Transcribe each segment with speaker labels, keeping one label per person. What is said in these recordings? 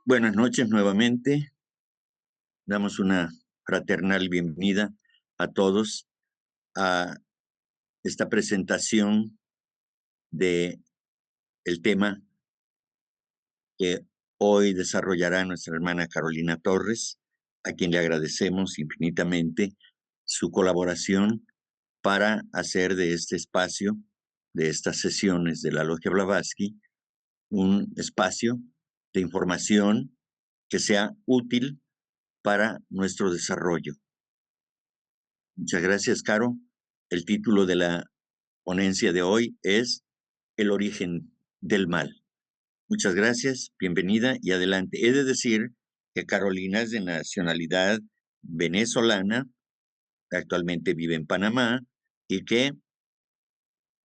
Speaker 1: Buenas noches nuevamente. Damos una fraternal bienvenida a todos a esta presentación de el tema que hoy desarrollará nuestra hermana Carolina Torres, a quien le agradecemos infinitamente su colaboración para hacer de este espacio, de estas sesiones de la Logia Blavatsky, un espacio de información que sea útil para nuestro desarrollo. Muchas gracias, Caro. El título de la ponencia de hoy es El origen del mal. Muchas gracias, bienvenida y adelante. He de decir que Carolina es de nacionalidad venezolana, actualmente vive en Panamá y que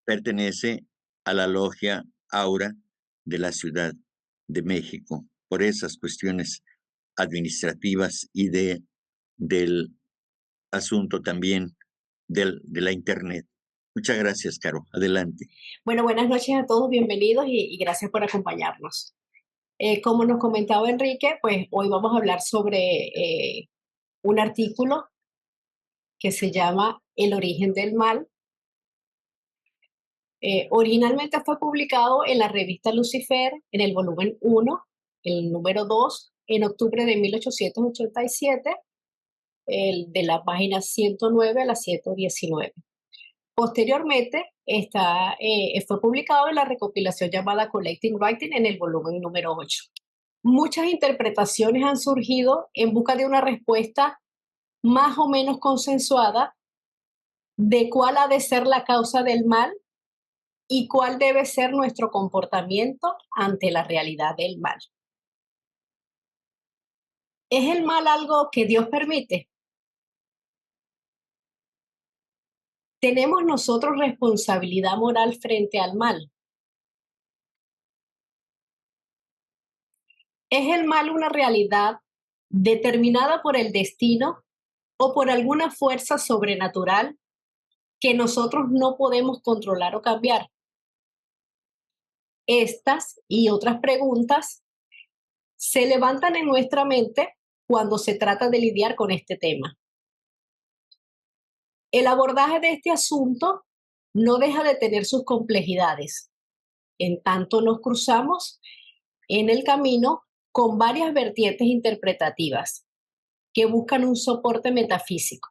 Speaker 1: pertenece a la logia Aura de la Ciudad de México, por esas cuestiones administrativas y del asunto también de la Internet. Muchas gracias, Caro. Adelante.
Speaker 2: Bueno, buenas noches a todos, bienvenidos y gracias por acompañarnos. Como nos comentaba Enrique, pues hoy vamos a hablar sobre un artículo que se llama El origen del mal. Originalmente fue publicado en la revista Lucifer, en el volumen 1, el número 2, en octubre de 1887, de la página 109 a la 119. Posteriormente, fue publicado en la recopilación llamada Collecting Writing en el volumen número 8. Muchas interpretaciones han surgido en busca de una respuesta más o menos consensuada de cuál ha de ser la causa del mal y cuál debe ser nuestro comportamiento ante la realidad del mal. ¿Es el mal algo que Dios permite? ¿Tenemos nosotros responsabilidad moral frente al mal? ¿Es el mal una realidad determinada por el destino o por alguna fuerza sobrenatural que nosotros no podemos controlar o cambiar? Estas y otras preguntas se levantan en nuestra mente cuando se trata de lidiar con este tema. El abordaje de este asunto no deja de tener sus complejidades, en tanto nos cruzamos en el camino con varias vertientes interpretativas que buscan un soporte metafísico.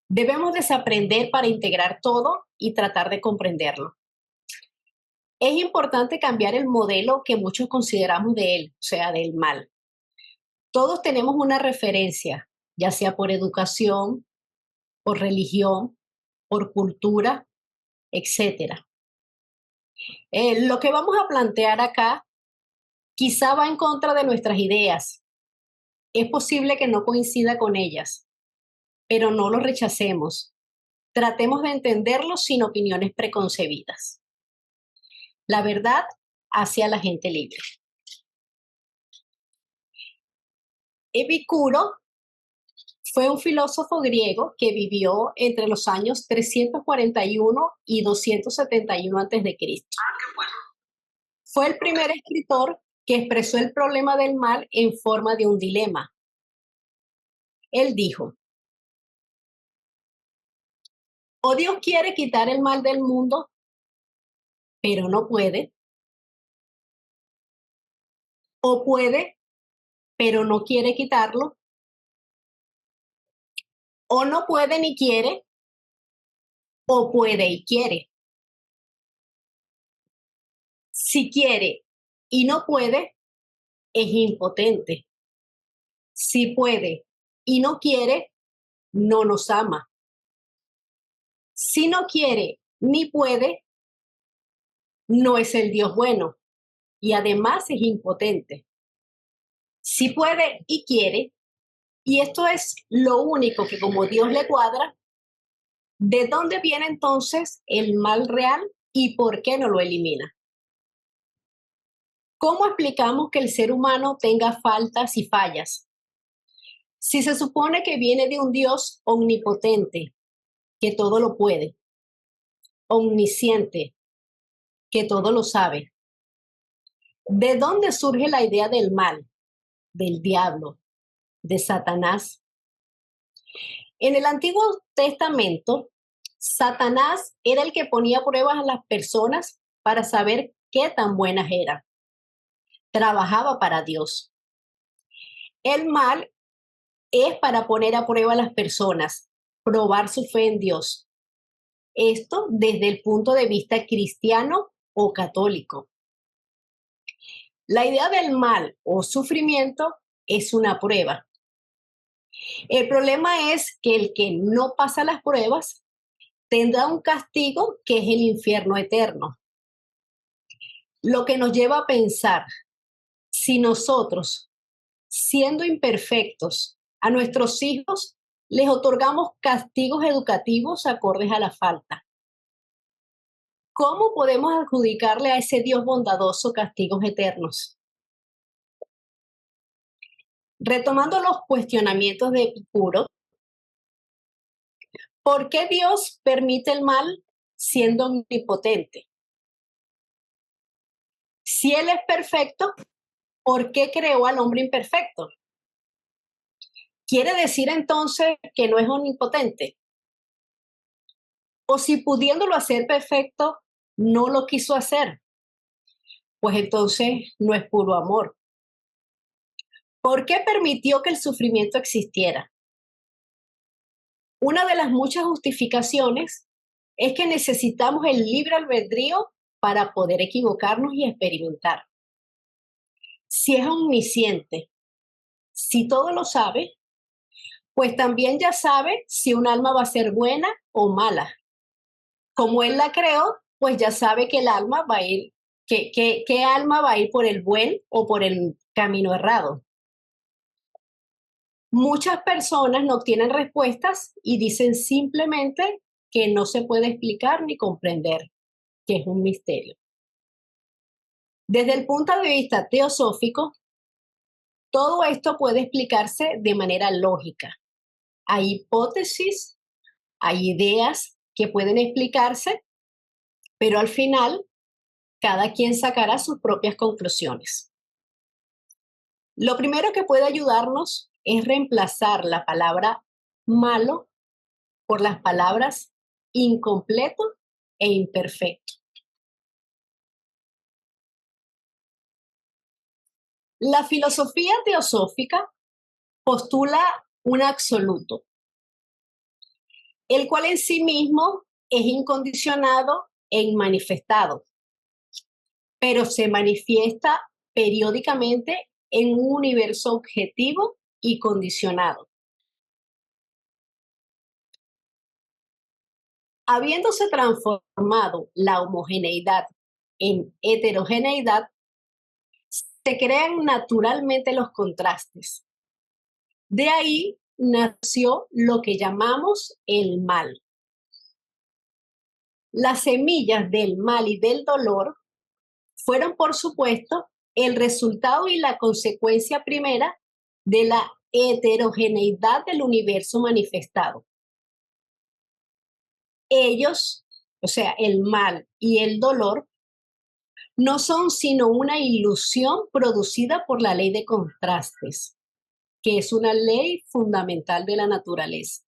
Speaker 2: Debemos desaprender para integrar todo y tratar de comprenderlo. Es importante cambiar el modelo que muchos consideramos de él, o sea, del mal. Todos tenemos una referencia, ya sea por educación, por religión, por cultura, etc. Lo que vamos a plantear acá quizá va en contra de nuestras ideas. Es posible que no coincida con ellas, pero no lo rechacemos. Tratemos de entenderlo sin opiniones preconcebidas. La verdad hace a la gente libre. Epicuro fue un filósofo griego que vivió entre los años 341 y 271 a.C. Fue el primer escritor que expresó el problema del mal en forma de un dilema. Él dijo: o Dios quiere quitar el mal del mundo, pero no puede, o puede, pero no quiere quitarlo, o no puede ni quiere, o puede y quiere. Si quiere y no puede, es impotente. Si puede y no quiere, no nos ama. Si no quiere ni puede, no es el Dios bueno y además es impotente. Si puede y quiere, y esto es lo único que como Dios le cuadra, ¿de dónde viene entonces el mal real y por qué no lo elimina? ¿Cómo explicamos que el ser humano tenga faltas y fallas? Si se supone que viene de un Dios omnipotente, que todo lo puede, omnisciente, que todo lo sabe, ¿De dónde surge la idea del mal, del diablo, de Satanás? En el Antiguo Testamento, Satanás era el que ponía a pruebas a las personas para saber qué tan buenas eran. Trabajaba para Dios. El mal es para poner a prueba a las personas, probar su fe en Dios. Esto desde el punto de vista cristiano o católico. La idea del mal o sufrimiento es una prueba. El problema es que el que no pasa las pruebas tendrá un castigo que es el infierno eterno. Lo que nos lleva a pensar, si nosotros, siendo imperfectos, a nuestros hijos les otorgamos castigos educativos acordes a la falta, ¿cómo podemos adjudicarle a ese Dios bondadoso castigos eternos? Retomando los cuestionamientos de Epicuro, ¿por qué Dios permite el mal siendo omnipotente? Si Él es perfecto, ¿por qué creó al hombre imperfecto? ¿Quiere decir entonces que no es omnipotente? O si pudiéndolo hacer perfecto, no lo quiso hacer, pues entonces no es puro amor. ¿Por qué permitió que el sufrimiento existiera? Una de las muchas justificaciones es que necesitamos el libre albedrío para poder equivocarnos y experimentar. Si es omnisciente, si todo lo sabe, pues también ya sabe si un alma va a ser buena o mala. Como Él la creó, pues ya sabe que el alma va a ir, qué alma va a ir por el buen o por el camino errado. Muchas personas no tienen respuestas y dicen simplemente que no se puede explicar ni comprender, que es un misterio. Desde el punto de vista teosófico, todo esto puede explicarse de manera lógica. Hay hipótesis, hay ideas que pueden explicarse, pero al final cada quien sacará sus propias conclusiones. Lo primero que puede ayudarnos es reemplazar la palabra malo por las palabras incompleto e imperfecto. La filosofía teosófica postula un absoluto, el cual en sí mismo es incondicionado e inmanifestado, pero se manifiesta periódicamente en un universo objetivo y condicionado. Habiéndose transformado la homogeneidad en heterogeneidad, se crean naturalmente los contrastes. De ahí nació lo que llamamos el mal. Las semillas del mal y del dolor fueron, por supuesto, el resultado y la consecuencia primera de la heterogeneidad del universo manifestado. Ellos, o sea, el mal y el dolor, no son sino una ilusión producida por la ley de contrastes, que es una ley fundamental de la naturaleza.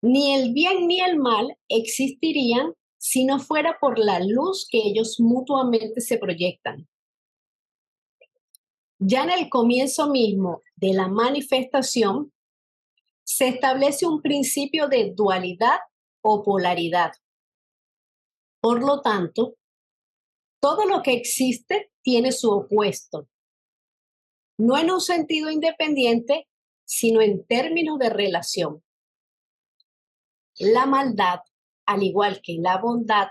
Speaker 2: Ni el bien ni el mal existirían si no fuera por la luz que ellos mutuamente se proyectan. Ya en el comienzo mismo de la manifestación, se establece un principio de dualidad o polaridad. Por lo tanto, todo lo que existe tiene su opuesto, no en un sentido independiente, sino en términos de relación. La maldad, al igual que la bondad,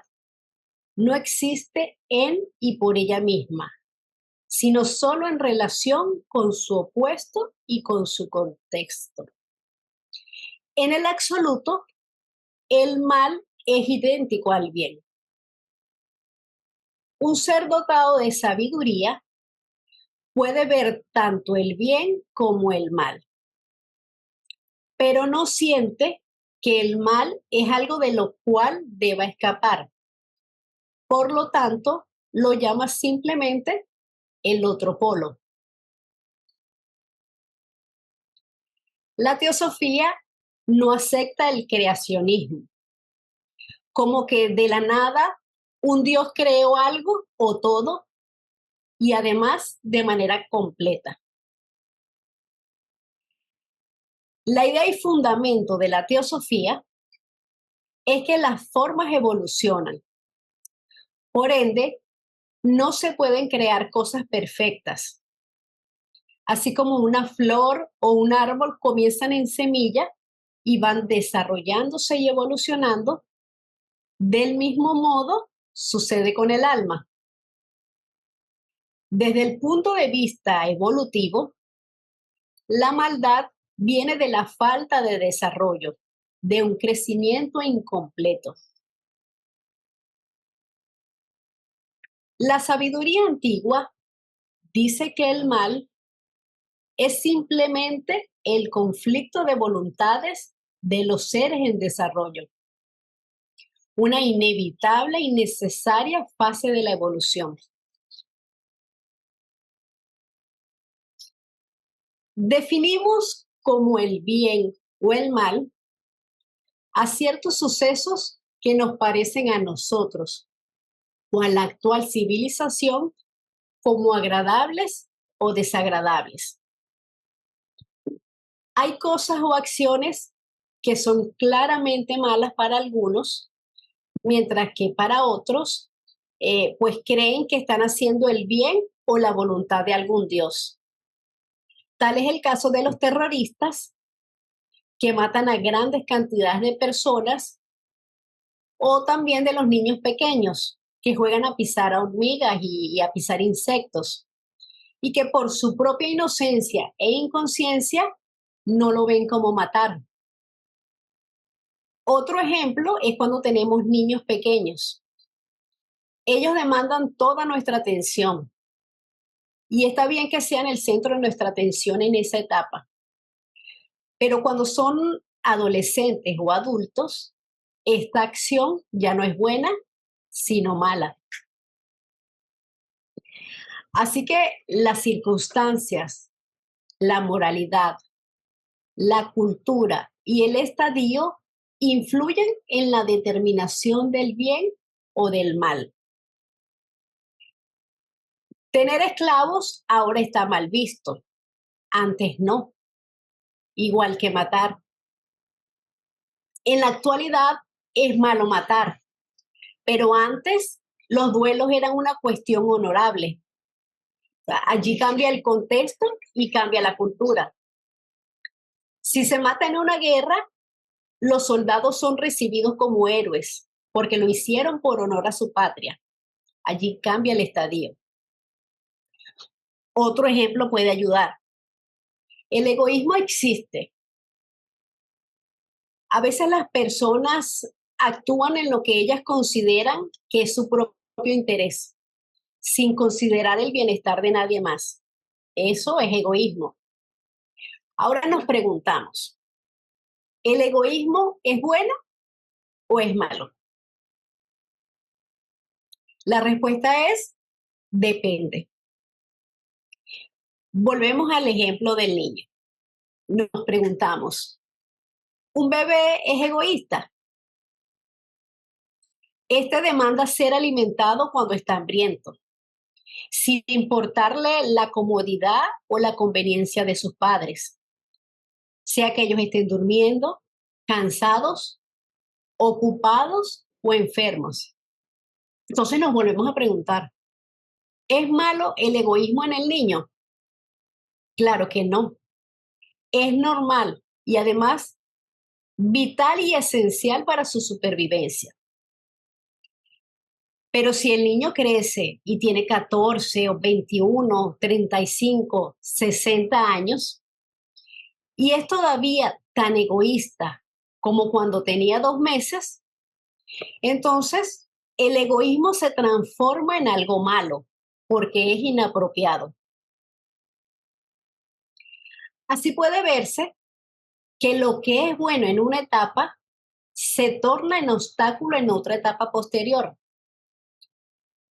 Speaker 2: no existe en y por ella misma, sino solo en relación con su opuesto y con su contexto. En el absoluto, el mal es idéntico al bien. Un ser dotado de sabiduría puede ver tanto el bien como el mal, pero no siente que el mal es algo de lo cual deba escapar. Por lo tanto, lo llama simplemente el otro polo. La teosofía no acepta el creacionismo, como que de la nada un Dios creó algo o todo y además de manera completa. La idea y fundamento de la teosofía es que las formas evolucionan. Por ende, no se pueden crear cosas perfectas. Así como una flor o un árbol comienzan en semilla y van desarrollándose y evolucionando, del mismo modo sucede con el alma. Desde el punto de vista evolutivo, la maldad viene de la falta de desarrollo, de un crecimiento incompleto. La sabiduría antigua dice que el mal es simplemente el conflicto de voluntades de los seres en desarrollo, una inevitable y necesaria fase de la evolución. Definimos como el bien o el mal a ciertos sucesos que nos parecen a nosotros o a la actual civilización como agradables o desagradables. Hay cosas o acciones que son claramente malas para algunos, mientras que para otros, pues creen que están haciendo el bien o la voluntad de algún Dios. Tal es el caso de los terroristas que matan a grandes cantidades de personas o también de los niños pequeños que juegan a pisar hormigas y a pisar insectos y que por su propia inocencia e inconsciencia no lo ven como matar. Otro ejemplo es cuando tenemos niños pequeños. Ellos demandan toda nuestra atención y está bien que sean el centro de nuestra atención en esa etapa. Pero cuando son adolescentes o adultos, esta acción ya no es buena, sino mala. Así que las circunstancias, la moralidad, la cultura y el estadio influyen en la determinación del bien o del mal. Tener esclavos ahora está mal visto, antes no, igual que matar. En la actualidad es malo matar, pero antes los duelos eran una cuestión honorable. O sea, allí cambia el contexto y cambia la cultura. Si se mata en una guerra, los soldados son recibidos como héroes porque lo hicieron por honor a su patria. Allí cambia el estadio. Otro ejemplo puede ayudar. El egoísmo existe. A veces las personas actúan en lo que ellas consideran que es su propio interés, sin considerar el bienestar de nadie más. Eso es egoísmo. Ahora nos preguntamos, ¿el egoísmo es bueno o es malo? La respuesta es depende. Volvemos al ejemplo del niño. Nos preguntamos, ¿un bebé es egoísta? Este demanda ser alimentado cuando está hambriento, sin importarle la comodidad o la conveniencia de sus padres, sea que ellos estén durmiendo, cansados, ocupados o enfermos. Entonces nos volvemos a preguntar, ¿es malo el egoísmo en el niño? Claro que no. Es normal y además vital y esencial para su supervivencia. Pero si el niño crece y tiene 14 o 21, 35, 60 años y es todavía tan egoísta como cuando tenía 2 meses, entonces el egoísmo se transforma en algo malo porque es inapropiado. Así puede verse que lo que es bueno en una etapa se torna en obstáculo en otra etapa posterior.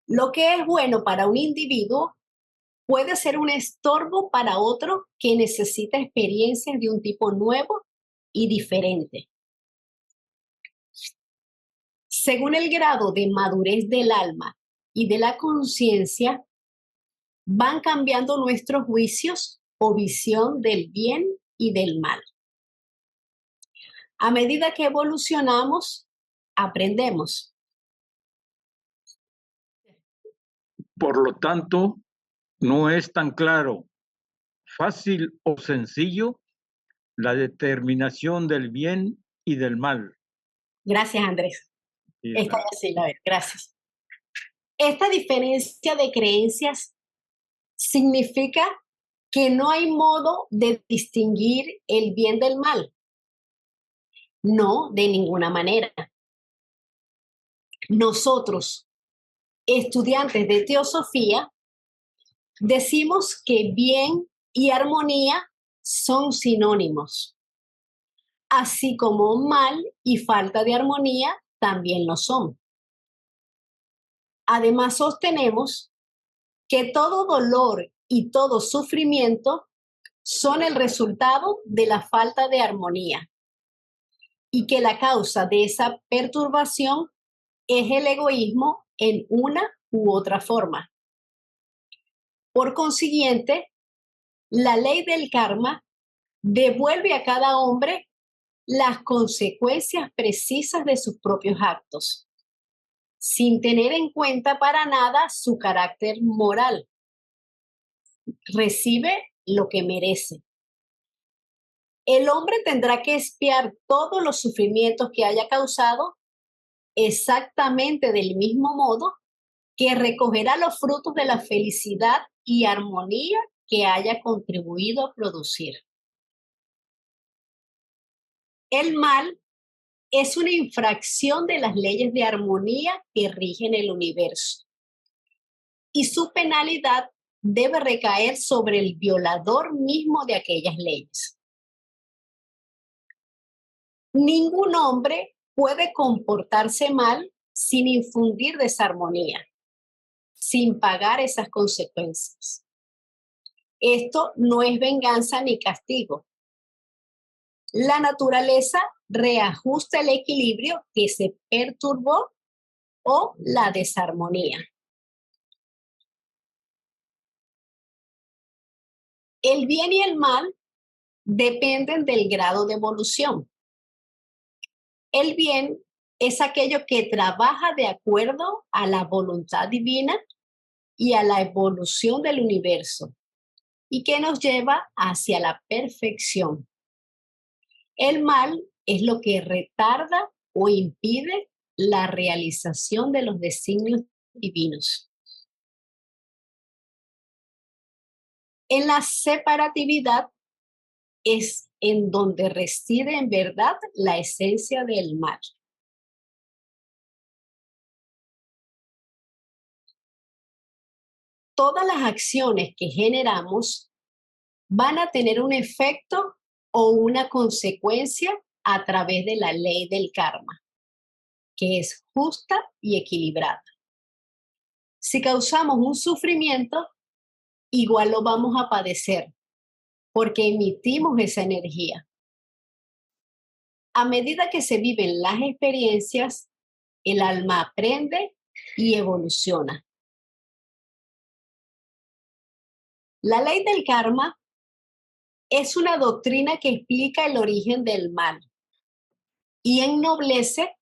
Speaker 2: Lo que es bueno para un individuo puede ser un estorbo para otro que necesita experiencias de un tipo nuevo y diferente. Según el grado de madurez del alma y de la conciencia, van cambiando nuestros juicios o visión del bien y del mal. A medida que evolucionamos, aprendemos.
Speaker 3: Por lo tanto, no es tan claro, fácil o sencillo la determinación del bien y del mal.
Speaker 2: Gracias, Andrés.
Speaker 3: Sí,
Speaker 2: Esta sí, la ver, gracias. Esta diferencia de creencias significa que no hay modo de distinguir el bien del mal. No, de ninguna manera. Nosotros, estudiantes de teosofía, decimos que bien y armonía son sinónimos, así como mal y falta de armonía también lo son. Además, sostenemos que todo dolor y todo sufrimiento son el resultado de la falta de armonía y que la causa de esa perturbación es el egoísmo en una u otra forma. Por consiguiente, la ley del karma devuelve a cada hombre las consecuencias precisas de sus propios actos, sin tener en cuenta para nada su carácter moral. Recibe lo que merece. El hombre tendrá que expiar todos los sufrimientos que haya causado exactamente del mismo modo que recogerá los frutos de la felicidad y armonía que haya contribuido a producir. El mal es una infracción de las leyes de armonía que rigen el universo y su penalidad debe recaer sobre el violador mismo de aquellas leyes. Ningún hombre puede comportarse mal sin infundir desarmonía, sin pagar esas consecuencias. Esto no es venganza ni castigo. La naturaleza reajusta el equilibrio que se perturbó o la desarmonía. El bien y el mal dependen del grado de evolución. El bien es aquello que trabaja de acuerdo a la voluntad divina y a la evolución del universo y que nos lleva hacia la perfección. El mal es lo que retarda o impide la realización de los designios divinos. En la separatividad es en donde reside en verdad la esencia del mal. Todas las acciones que generamos van a tener un efecto o una consecuencia a través de la ley del karma, que es justa y equilibrada. Si causamos un sufrimiento, igual lo vamos a padecer, porque emitimos esa energía. A medida que se viven las experiencias, el alma aprende y evoluciona. La ley del karma es una doctrina que explica el origen del mal y ennoblece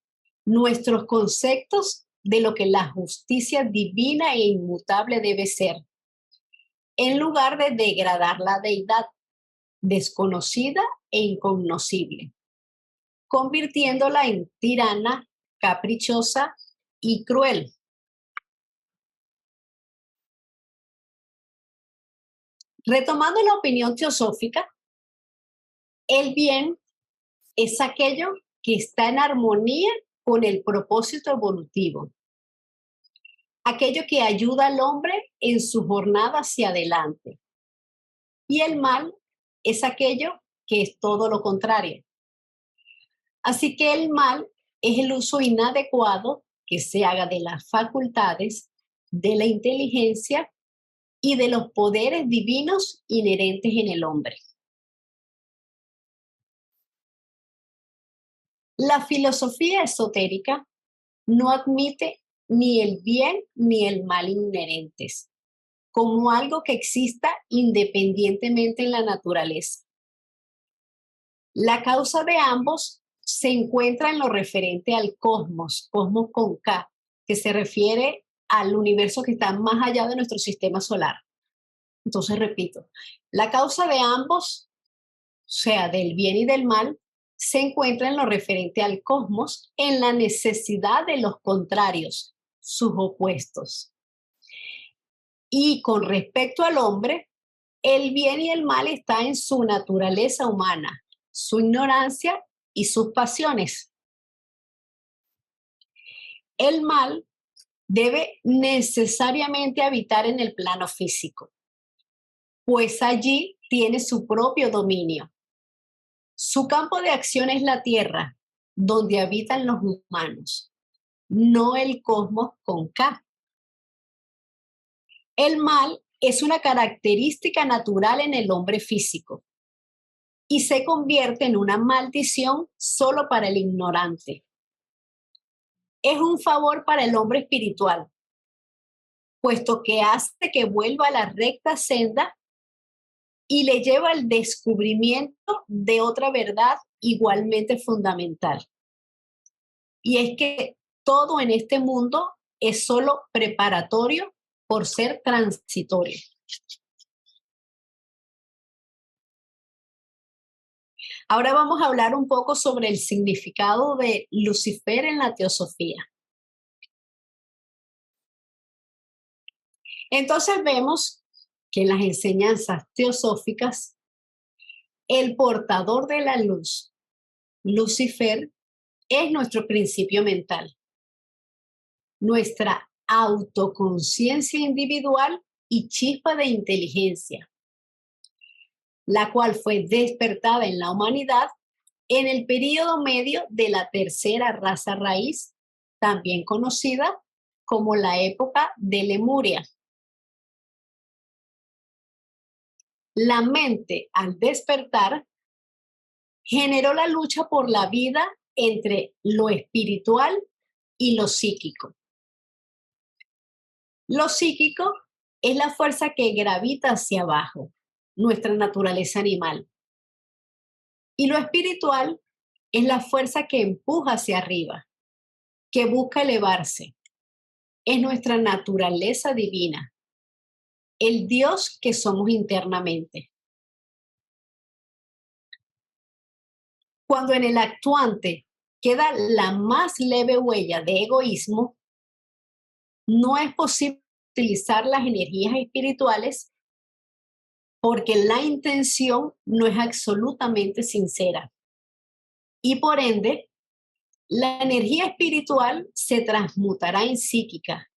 Speaker 2: nuestros conceptos de lo que la justicia divina e inmutable debe ser, en lugar de degradar la deidad desconocida e incognoscible, convirtiéndola en tirana, caprichosa y cruel. Retomando la opinión teosófica, el bien es aquello que está en armonía con el propósito evolutivo, aquello que ayuda al hombre en su jornada hacia adelante. Y el mal es aquello que es todo lo contrario. Así que el mal es el uso inadecuado que se haga de las facultades de la inteligencia y de los poderes divinos inherentes en el hombre. La filosofía esotérica no admite ni el bien ni el mal inherentes como algo que exista independientemente en la naturaleza. La causa de ambos se encuentra en lo referente al cosmos, cosmos con K, que se refiere al universo que está más allá de nuestro sistema solar. Entonces, repito, la causa de ambos, o sea, del bien y del mal, se encuentra en lo referente al cosmos, en la necesidad de los contrarios, sus opuestos. Y con respecto al hombre, el bien y el mal está en su naturaleza humana, su ignorancia y sus pasiones. El mal debe necesariamente habitar en el plano físico, pues allí tiene su propio dominio. Su campo de acción es la tierra, donde habitan los humanos, no el cosmos con K. El mal es una característica natural en el hombre físico y se convierte en una maldición solo para el ignorante. Es un favor para el hombre espiritual, puesto que hace que vuelva a la recta senda y le lleva al descubrimiento de otra verdad igualmente fundamental. Y es que todo en este mundo es solo preparatorio por ser transitorio. Ahora vamos a hablar un poco sobre el significado de Lucifer en la teosofía. Entonces vemos que en las enseñanzas teosóficas, el portador de la luz, Lucifer, es nuestro principio mental, nuestra autoconciencia individual y chispa de inteligencia, la cual fue despertada en la humanidad en el período medio de la tercera raza raíz, también conocida como la época de Lemuria. La mente, al despertar, generó la lucha por la vida entre lo espiritual y lo psíquico. Lo psíquico es la fuerza que gravita hacia abajo, nuestra naturaleza animal. Y lo espiritual es la fuerza que empuja hacia arriba, que busca elevarse. Es nuestra naturaleza divina, el Dios que somos internamente. Cuando en el actuante queda la más leve huella de egoísmo, no es posible utilizar las energías espirituales porque la intención no es absolutamente sincera. Y por ende, la energía espiritual se transmutará en psíquica,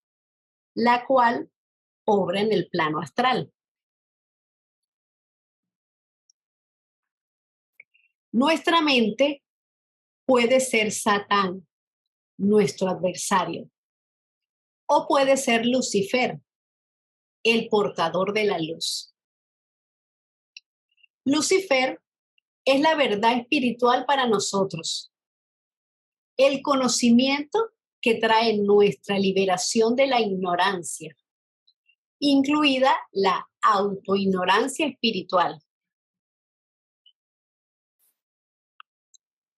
Speaker 2: la cual obra en el plano astral. Nuestra mente puede ser Satán, nuestro adversario, o puede ser Lucifer, el portador de la luz. Lucifer es la verdad espiritual para nosotros, el conocimiento que trae nuestra liberación de la ignorancia, incluida la autoignorancia espiritual.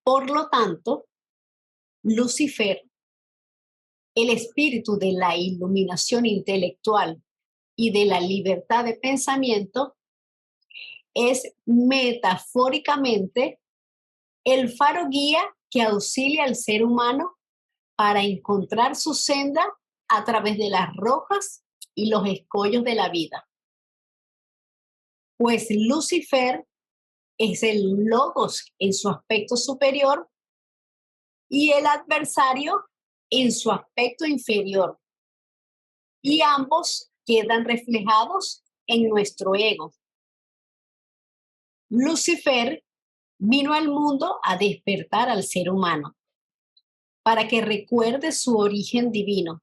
Speaker 2: Por lo tanto, Lucifer, el espíritu de la iluminación intelectual y de la libertad de pensamiento, es metafóricamente el faro guía que auxilia al ser humano para encontrar su senda a través de las rocas y los escollos de la vida. Pues Lucifer es el logos en su aspecto superior y el adversario en su aspecto inferior. Y ambos quedan reflejados en nuestro ego. Lucifer vino al mundo a despertar al ser humano para que recuerde su origen divino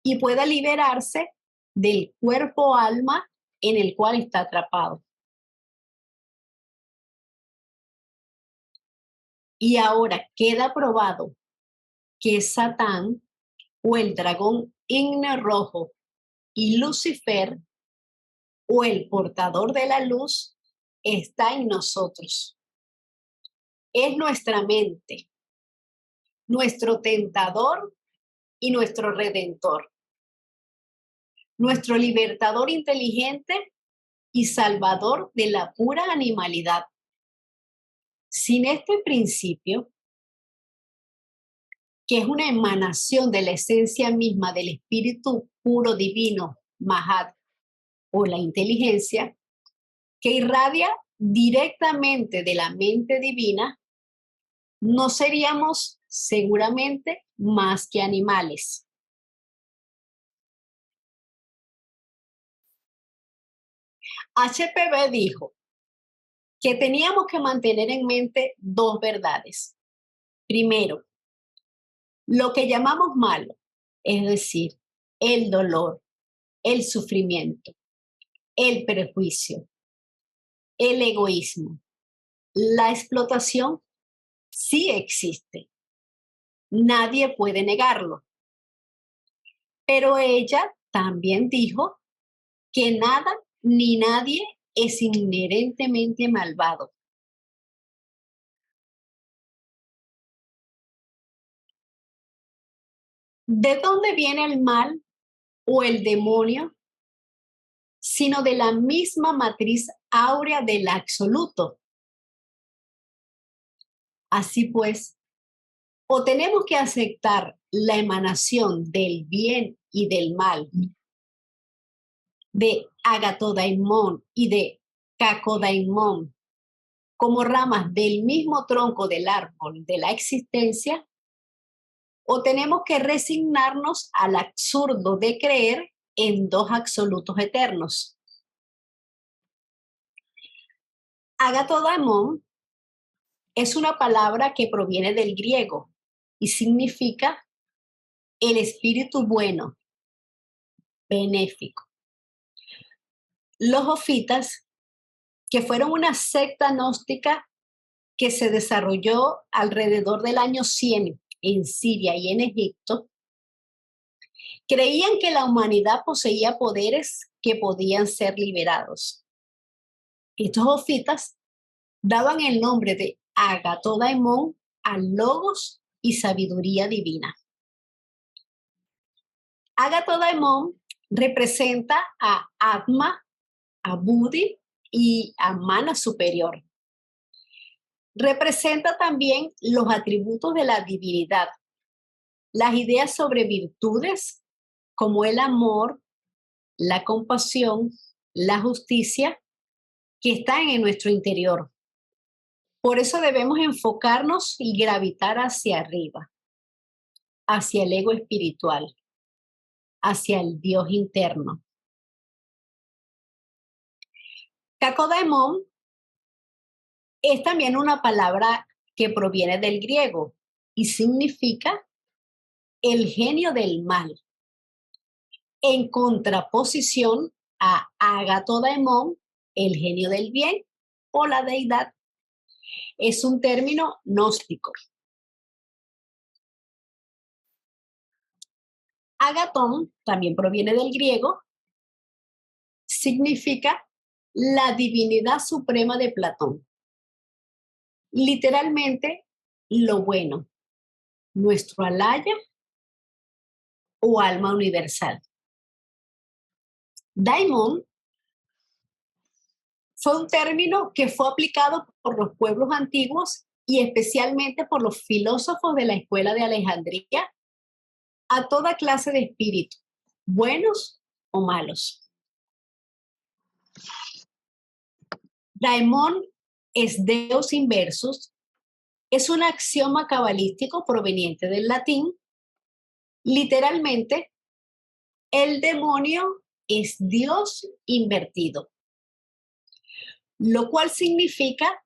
Speaker 2: y pueda liberarse del cuerpo o alma en el cual está atrapado. Y ahora queda probado que Satán o el dragón ígneo rojo y Lucifer o el portador de la luz está en nosotros. Es nuestra mente, nuestro tentador y nuestro redentor, nuestro libertador inteligente y salvador de la pura animalidad. Sin este principio, que es una emanación de la esencia misma del espíritu puro divino, Mahat, o la inteligencia, que irradia directamente de la mente divina, no seríamos seguramente más que animales. HPB dijo que teníamos que mantener en mente dos verdades. Primero, lo que llamamos malo, es decir, el dolor, el sufrimiento, el prejuicio, el egoísmo, la explotación, sí existe. Nadie puede negarlo. Pero ella también dijo que nada ni nadie es inherentemente malvado. ¿De dónde viene el mal o el demonio? Sino de la misma matriz áurea del absoluto. Así pues, o tenemos que aceptar la emanación del bien y del mal, de Agatodaimon y de Kakodaimon, como ramas del mismo tronco del árbol de la existencia, o tenemos que resignarnos al absurdo de creer en dos absolutos eternos. Agatodaimon es una palabra que proviene del griego y significa el espíritu bueno, benéfico. Los ofitas, que fueron una secta gnóstica que se desarrolló alrededor del año 100 en Siria y en Egipto, creían que la humanidad poseía poderes que podían ser liberados. Estos ofitas daban el nombre de Agatodaimon a logos y sabiduría divina. Agatodaimon representa a Atma, a Buddhi y a Mana superior. Representa también los atributos de la divinidad, las ideas sobre virtudes como el amor, la compasión, la justicia, que están en nuestro interior. Por eso debemos enfocarnos y gravitar hacia arriba, hacia el ego espiritual, hacia el Dios interno. Kakodaimon es también una palabra que proviene del griego y significa el genio del mal, en contraposición a Agatodaimon, el genio del bien o la deidad. Es un término gnóstico. Agatón también proviene del griego, significa la divinidad suprema de Platón. Literalmente, lo bueno, nuestro alaya o alma universal. Daimon fue un término que fue aplicado por los pueblos antiguos y especialmente por los filósofos de la escuela de Alejandría a toda clase de espíritus, buenos o malos. Daimon es Deus inversus, es un axioma cabalístico proveniente del latín. Literalmente, el demonio es Dios invertido, lo cual significa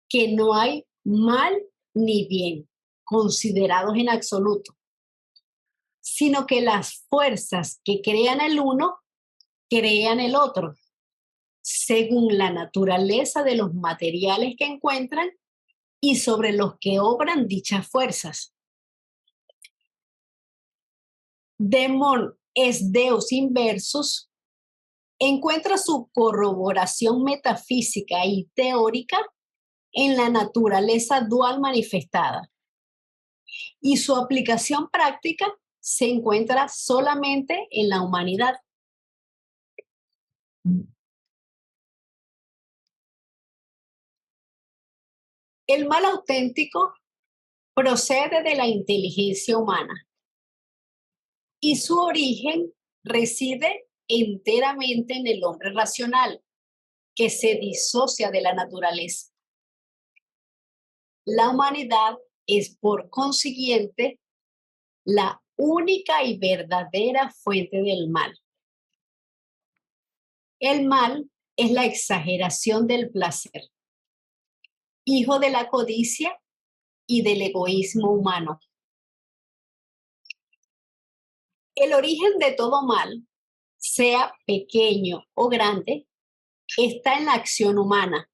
Speaker 2: que no hay mal ni bien considerados en absoluto. sino que las fuerzas que crean el uno, crean el otro, según la naturaleza de los materiales que encuentran y sobre los que obran dichas fuerzas. Demón es Deus inversus, encuentra su corroboración metafísica y teórica en la naturaleza dual manifestada, y su aplicación práctica se encuentra solamente en la humanidad. El mal auténtico procede de la inteligencia humana y su origen reside enteramente en el hombre racional, que se disocia de la naturaleza. La humanidad es, por consiguiente, la única y verdadera fuente del mal. El mal es la exageración del placer, hijo de la codicia y del egoísmo humano. El origen de todo mal, sea pequeño o grande, está en la acción humana,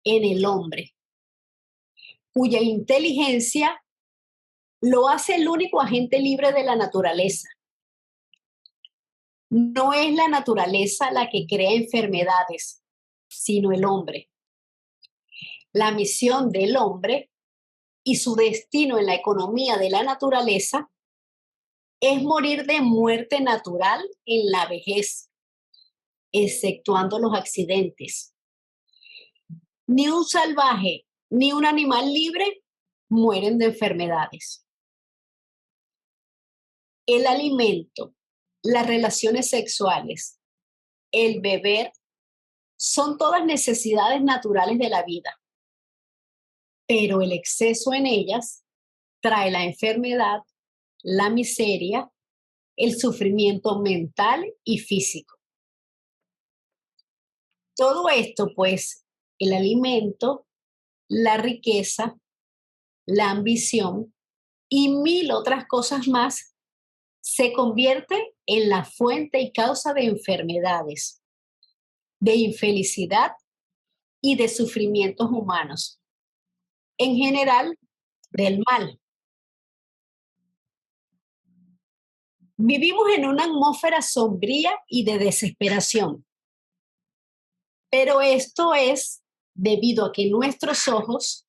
Speaker 2: en el hombre, cuya inteligencia lo hace el único agente libre de la naturaleza. No es la naturaleza la que crea enfermedades, sino el hombre. La misión del hombre y su destino en la economía de la naturaleza es morir de muerte natural en la vejez, exceptuando los accidentes. Ni un salvaje ni un animal libre mueren de enfermedades. El alimento, las relaciones sexuales, el beber, son todas necesidades naturales de la vida, pero el exceso en ellas trae la enfermedad, la miseria, el sufrimiento mental y físico. Todo esto, pues, el alimento, la riqueza, la ambición y mil otras cosas más, se convierte en la fuente y causa de enfermedades, de infelicidad y de sufrimientos humanos, en general del mal. Vivimos en una atmósfera sombría y de desesperación, pero esto es debido a que nuestros ojos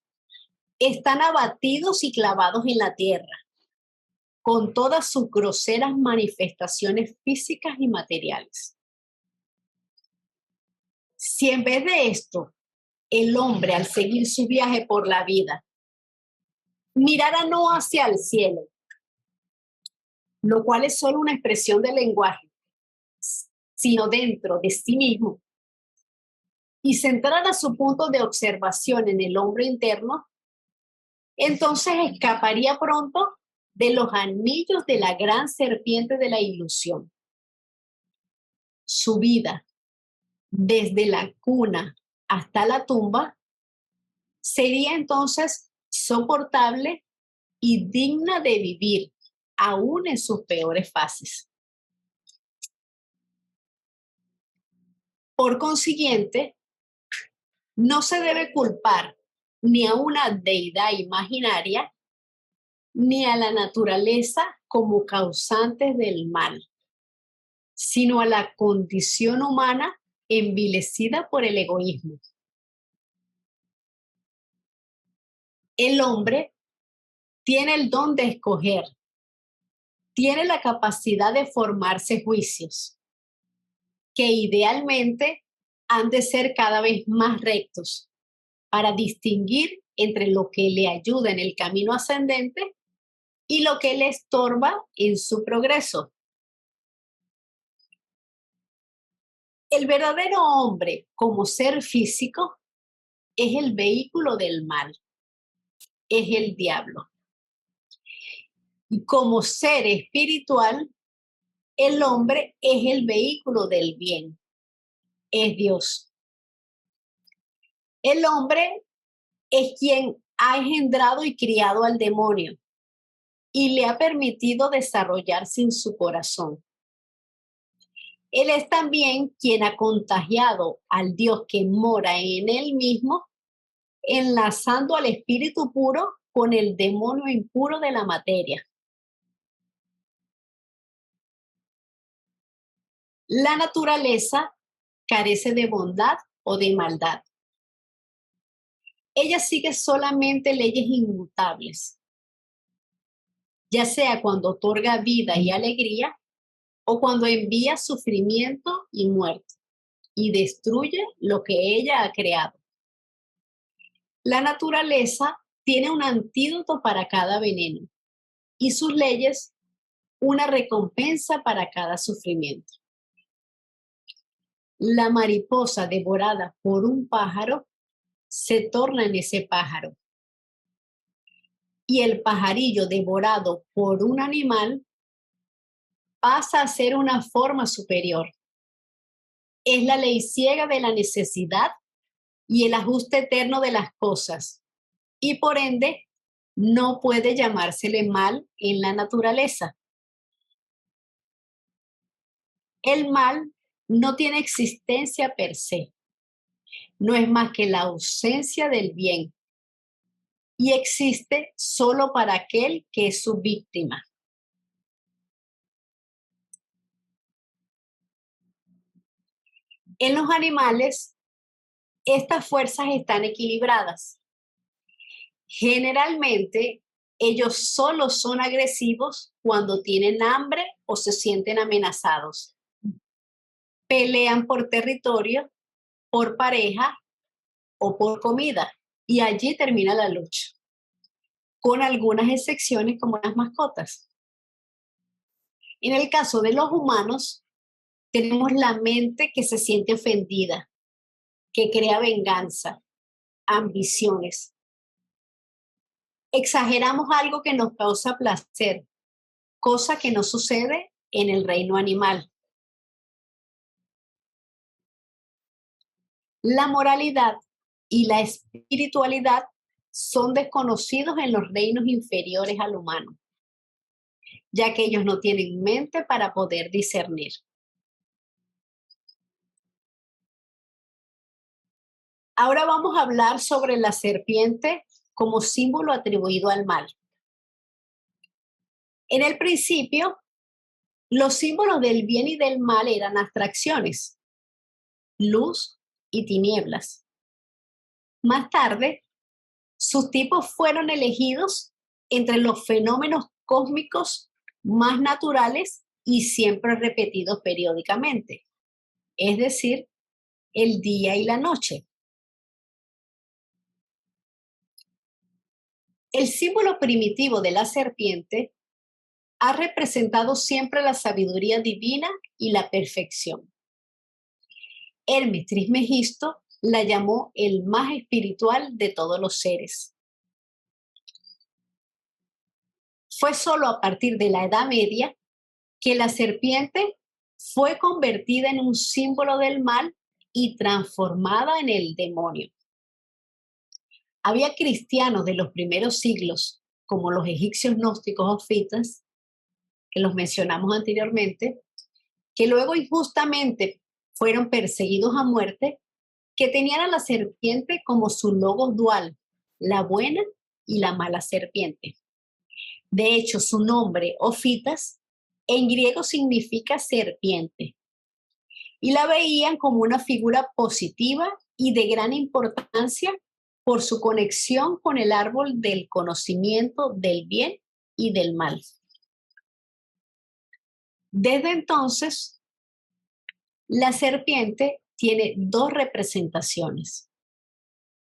Speaker 2: están abatidos y clavados en la tierra, con todas sus groseras manifestaciones físicas y materiales. Si en vez de esto, el hombre, al seguir su viaje por la vida, mirara no hacia el cielo, lo cual es solo una expresión del lenguaje, sino dentro de sí mismo, y centrara su punto de observación en el hombre interno, entonces escaparía pronto de los anillos de la gran serpiente de la ilusión. Su vida, desde la cuna hasta la tumba, sería entonces soportable y digna de vivir, aún en sus peores fases. Por consiguiente, no se debe culpar ni a una deidad imaginaria, ni a la naturaleza como causantes del mal, sino a la condición humana envilecida por el egoísmo. El hombre tiene el don de escoger, tiene la capacidad de formarse juicios, que idealmente han de ser cada vez más rectos para distinguir entre lo que le ayuda en el camino ascendente y lo que le estorba en su progreso. El verdadero hombre, como ser físico, es el vehículo del mal, es el diablo. Y como ser espiritual, el hombre es el vehículo del bien, es Dios. El hombre es quien ha engendrado y criado al demonio, y le ha permitido desarrollarse en su corazón. Él es también quien ha contagiado al Dios que mora en él mismo, enlazando al espíritu puro con el demonio impuro de la materia. La naturaleza carece de bondad o de maldad. Ella sigue solamente leyes inmutables, ya sea cuando otorga vida y alegría o cuando envía sufrimiento y muerte y destruye lo que ella ha creado. La naturaleza tiene un antídoto para cada veneno y sus leyes una recompensa para cada sufrimiento. La mariposa devorada por un pájaro se torna en ese pájaro. Y el pajarillo devorado por un animal pasa a ser una forma superior. Es la ley ciega de la necesidad y el ajuste eterno de las cosas. Y por ende, no puede llamársele mal en la naturaleza. El mal no tiene existencia per se. No es más que la ausencia del bien. Y existe solo para aquel que es su víctima. En los animales, estas fuerzas están equilibradas. Generalmente, ellos solo son agresivos cuando tienen hambre o se sienten amenazados. Pelean por territorio, por pareja o por comida, y allí termina la lucha, con algunas excepciones como las mascotas. En el caso de los humanos, tenemos la mente que se siente ofendida, que crea venganza, ambiciones. Exageramos algo que nos causa placer, cosa que no sucede en el reino animal. La moralidad y la espiritualidad son desconocidos en los reinos inferiores al humano, ya que ellos no tienen mente para poder discernir. Ahora vamos a hablar sobre la serpiente como símbolo atribuido al mal. En el principio, los símbolos del bien y del mal eran abstracciones, luz y tinieblas. Más tarde, sus tipos fueron elegidos entre los fenómenos cósmicos más naturales y siempre repetidos periódicamente, es decir, el día y la noche. El símbolo primitivo de la serpiente ha representado siempre la sabiduría divina y la perfección. Hermes Trismegisto la llamó el más espiritual de todos los seres. Fue solo a partir de la Edad Media que la serpiente fue convertida en un símbolo del mal y transformada en el demonio. Había cristianos de los primeros siglos, como los egipcios gnósticos o fitas, que los mencionamos anteriormente, que luego injustamente fueron perseguidos a muerte, que tenían a la serpiente como su logo dual, la buena y la mala serpiente. De hecho, su nombre, Ofitas, en griego significa serpiente, y la veían como una figura positiva y de gran importancia por su conexión con el árbol del conocimiento del bien y del mal. Desde entonces, la serpiente tiene dos representaciones.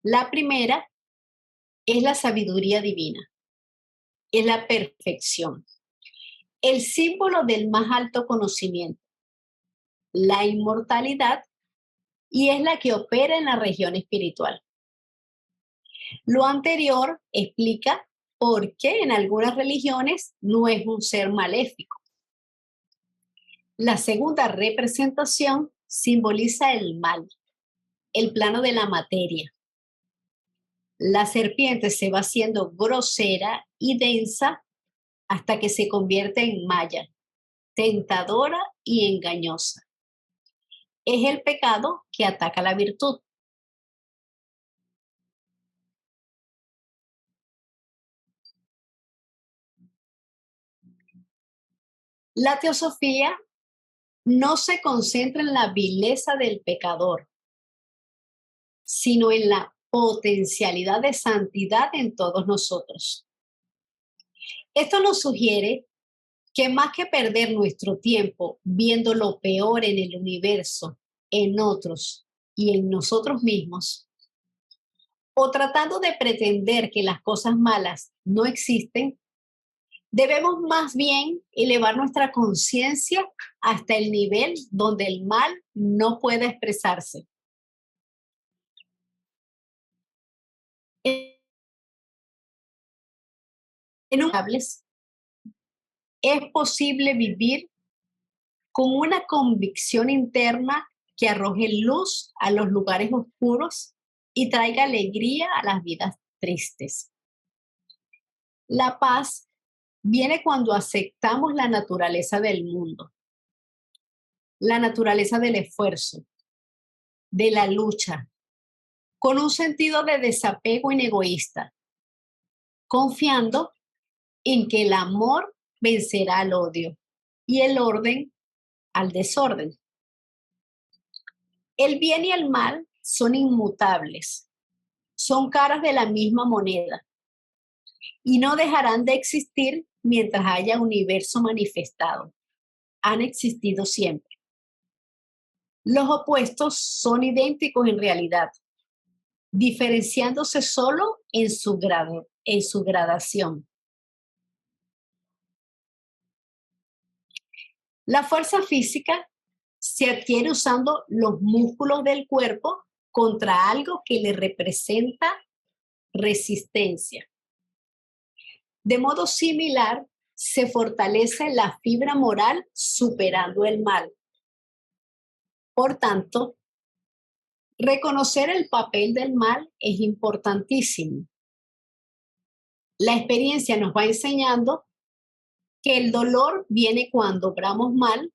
Speaker 2: La primera es la sabiduría divina, es la perfección, el símbolo del más alto conocimiento, la inmortalidad, y es la que opera en la región espiritual. Lo anterior explica por qué en algunas religiones no es un ser maléfico. La segunda representación simboliza el mal, el plano de la materia. La serpiente se va haciendo grosera y densa hasta que se convierte en maya, tentadora y engañosa. Es el pecado que ataca la virtud. La teosofía no se concentra en la vileza del pecador, sino en la potencialidad de santidad en todos nosotros. Esto nos sugiere que más que perder nuestro tiempo viendo lo peor en el universo, en otros y en nosotros mismos, o tratando de pretender que las cosas malas no existen, debemos más bien elevar nuestra conciencia hasta el nivel donde el mal no puede expresarse. Es posible vivir con una convicción interna que arroje luz a los lugares oscuros y traiga alegría a las vidas tristes. La paz viene cuando aceptamos la naturaleza del mundo, la naturaleza del esfuerzo, de la lucha, con un sentido de desapego inegoísta, confiando en que el amor vencerá al odio y el orden al desorden. El bien y el mal son inmutables, son caras de la misma moneda y no dejarán de existir mientras haya universo manifestado. Han existido siempre. Los opuestos son idénticos en realidad, diferenciándose solo en su gradación. La fuerza física se adquiere usando los músculos del cuerpo contra algo que le representa resistencia. De modo similar, se fortalece la fibra moral superando el mal. Por tanto, reconocer el papel del mal es importantísimo. La experiencia nos va enseñando que el dolor viene cuando obramos mal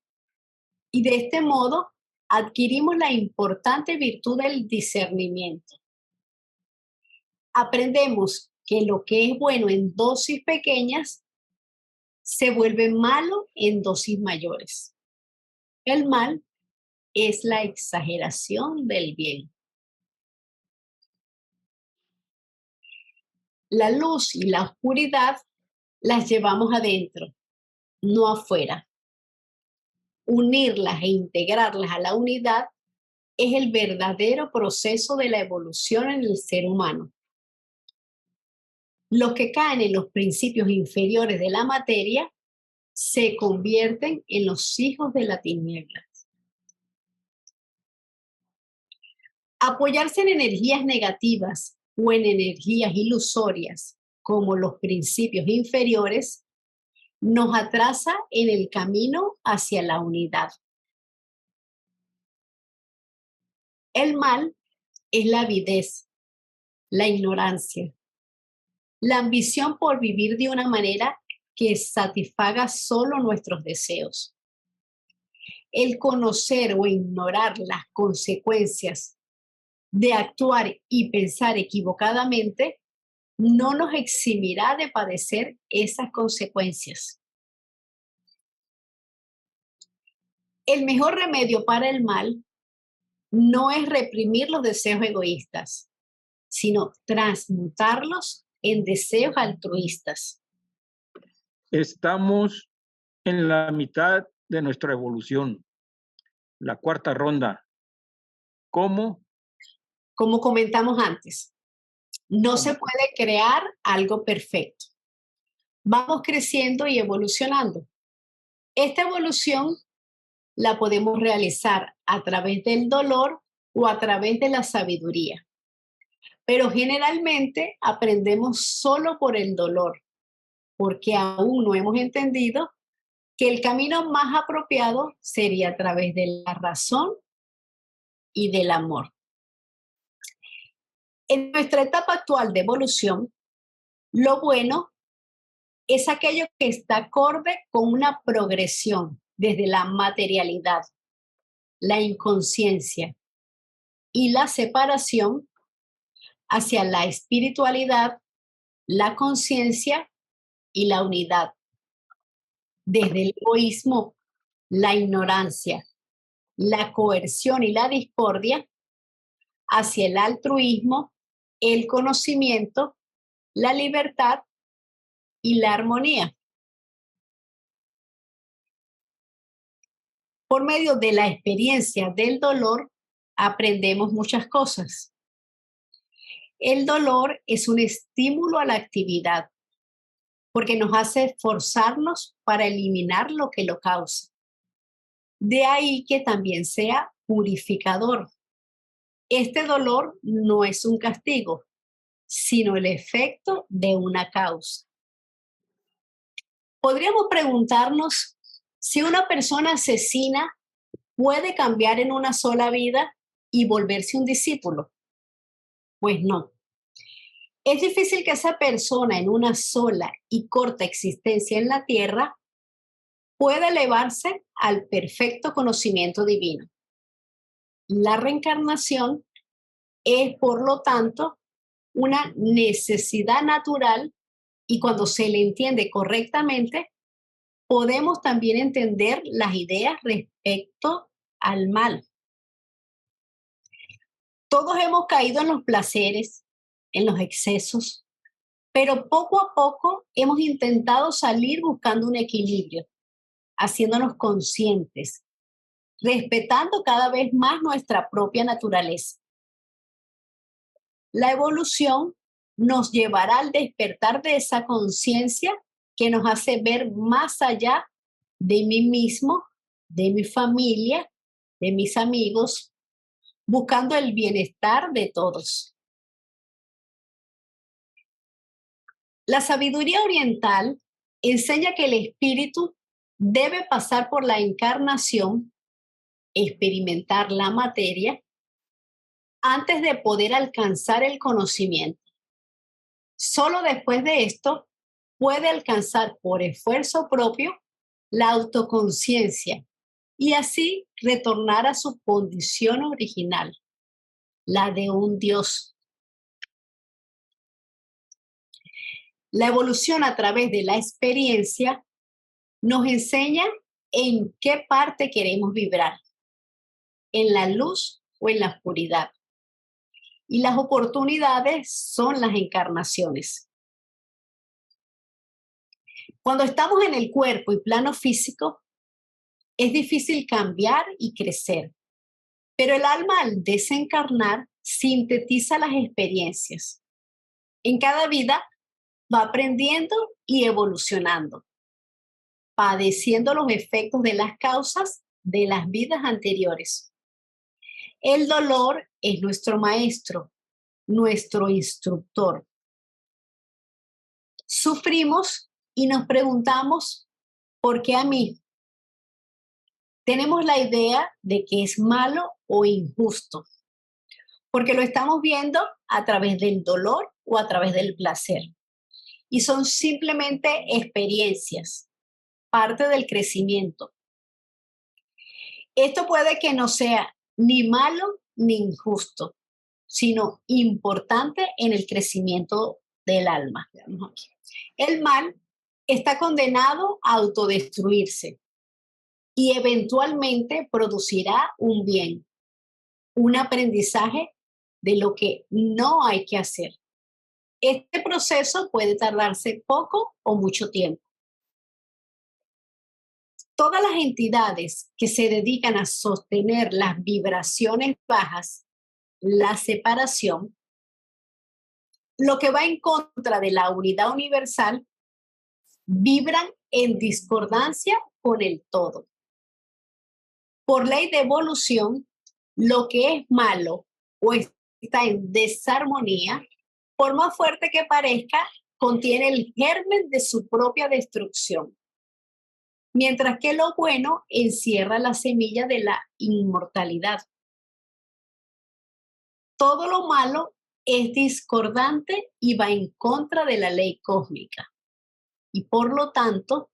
Speaker 2: y de este modo adquirimos la importante virtud del discernimiento. Aprendemos que lo que es bueno en dosis pequeñas se vuelve malo en dosis mayores. El mal es la exageración del bien. La luz y la oscuridad las llevamos adentro, no afuera. Unirlas e integrarlas a la unidad es el verdadero proceso de la evolución en el ser humano. Los que caen en los principios inferiores de la materia se convierten en los hijos de la tiniebla. Apoyarse en energías negativas o en energías ilusorias, como los principios inferiores, nos atrasa en el camino hacia la unidad. El mal es la avidez, la ignorancia, la ambición por vivir de una manera que satisfaga solo nuestros deseos. El conocer o ignorar las consecuencias de actuar y pensar equivocadamente no nos eximirá de padecer esas consecuencias. El mejor remedio para el mal no es reprimir los deseos egoístas, sino transmutarlos en deseos altruistas.
Speaker 3: Estamos en la mitad de nuestra evolución, la cuarta ronda. ¿Cómo?
Speaker 2: Como comentamos antes, no se puede crear algo perfecto. Vamos creciendo y evolucionando. Esta evolución la podemos realizar a través del dolor o a través de la sabiduría. Pero generalmente aprendemos solo por el dolor, porque aún no hemos entendido que el camino más apropiado sería a través de la razón y del amor. En nuestra etapa actual de evolución, lo bueno es aquello que está acorde con una progresión desde la materialidad, la inconsciencia y la separación hacia la espiritualidad, la conciencia y la unidad. Desde el egoísmo, la ignorancia, la coerción y la discordia, hacia el altruismo, el conocimiento, la libertad y la armonía. Por medio de la experiencia del dolor, aprendemos muchas cosas. El dolor es un estímulo a la actividad, porque nos hace esforzarnos para eliminar lo que lo causa. De ahí que también sea purificador. Este dolor no es un castigo, sino el efecto de una causa. Podríamos preguntarnos si una persona asesina puede cambiar en una sola vida y volverse un discípulo. Pues no. Es difícil que esa persona en una sola y corta existencia en la tierra pueda elevarse al perfecto conocimiento divino. La reencarnación es, por lo tanto, una necesidad natural y cuando se le entiende correctamente, podemos también entender las ideas respecto al mal. Todos hemos caído en los placeres, en los excesos, pero poco a poco hemos intentado salir buscando un equilibrio, haciéndonos conscientes, respetando cada vez más nuestra propia naturaleza. La evolución nos llevará al despertar de esa conciencia que nos hace ver más allá de mí mismo, de mi familia, de mis amigos, buscando el bienestar de todos. La sabiduría oriental enseña que el espíritu debe pasar por la encarnación, experimentar la materia, antes de poder alcanzar el conocimiento. Solo después de esto puede alcanzar por esfuerzo propio la autoconciencia y así retornar a su condición original, la de un Dios. La evolución a través de la experiencia nos enseña en qué parte queremos vibrar, en la luz o en la oscuridad. Y las oportunidades son las encarnaciones. Cuando estamos en el cuerpo y plano físico, es difícil cambiar y crecer, pero el alma al desencarnar sintetiza las experiencias. En cada vida va aprendiendo y evolucionando, padeciendo los efectos de las causas de las vidas anteriores. El dolor es nuestro maestro, nuestro instructor. Sufrimos y nos preguntamos, ¿por qué a mí? Tenemos la idea de que es malo o injusto, porque lo estamos viendo a través del dolor o a través del placer. Y son simplemente experiencias, parte del crecimiento. Esto puede que no sea ni malo ni injusto, sino importante en el crecimiento del alma. El mal está condenado a autodestruirse y eventualmente producirá un bien, un aprendizaje de lo que no hay que hacer. Este proceso puede tardarse poco o mucho tiempo. Todas las entidades que se dedican a sostener las vibraciones bajas, la separación, lo que va en contra de la unidad universal, vibran en discordancia con el todo. Por ley de evolución, lo que es malo o está en desarmonía, por más fuerte que parezca, contiene el germen de su propia destrucción. Mientras que lo bueno encierra la semilla de la inmortalidad. Todo lo malo es discordante y va en contra de la ley cósmica. y por lo tanto,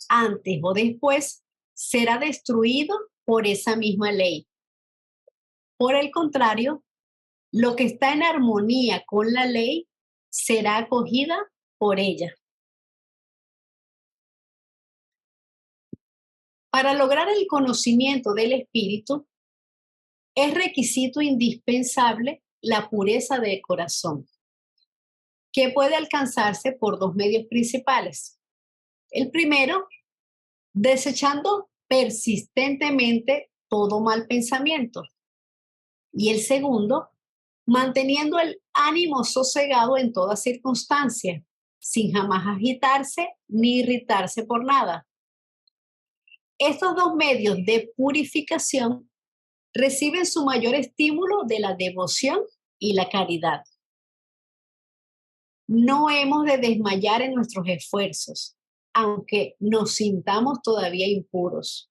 Speaker 2: antes o después, será destruido por esa misma ley. Por el contrario, lo que está en armonía con la ley será acogida por ella. Para lograr el conocimiento del espíritu, es requisito indispensable la pureza de corazón, que puede alcanzarse por dos medios principales. El primero, desechando persistentemente todo mal pensamiento. Y el segundo, manteniendo el ánimo sosegado en toda circunstancia, sin jamás agitarse ni irritarse por nada. Estos dos medios de purificación reciben su mayor estímulo de la devoción y la caridad. No hemos de desmayar en nuestros esfuerzos, aunque nos sintamos todavía impuros.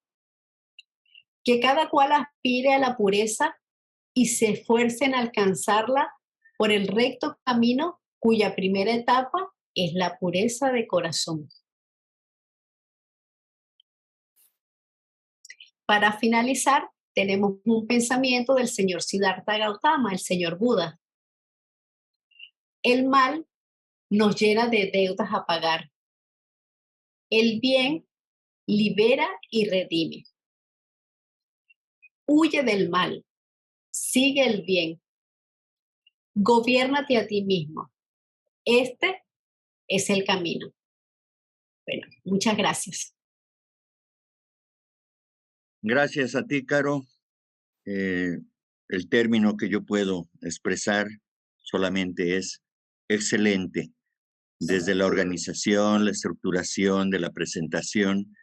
Speaker 2: Que cada cual aspire a la pureza y se esfuerce en alcanzarla por el recto camino cuya primera etapa es la pureza de corazón. Para finalizar, tenemos un pensamiento del señor Siddhartha Gautama, el señor Buda. El mal nos llena de deudas a pagar. El bien libera y redime. Huye del mal, sigue el bien. Gobiérnate a ti mismo. Este es el camino. Bueno, muchas gracias.
Speaker 1: Gracias a ti, Caro. El término que yo puedo expresar solamente es excelente. Desde la organización, la estructuración de la presentación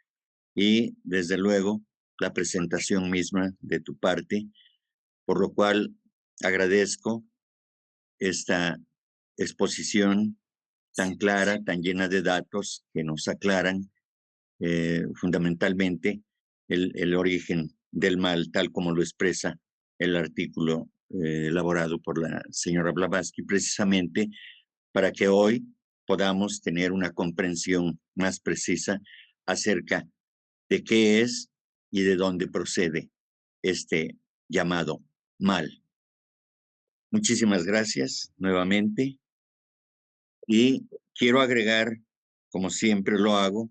Speaker 1: y, desde luego, la presentación misma de tu parte, por lo cual agradezco esta exposición tan clara, tan llena de datos que nos aclaran fundamentalmente el origen del mal, tal como lo expresa el artículo elaborado por la señora Blavatsky, precisamente para que hoy podamos tener una comprensión más precisa acerca de qué es y de dónde procede este llamado mal. Muchísimas gracias nuevamente y quiero agregar, como siempre lo hago,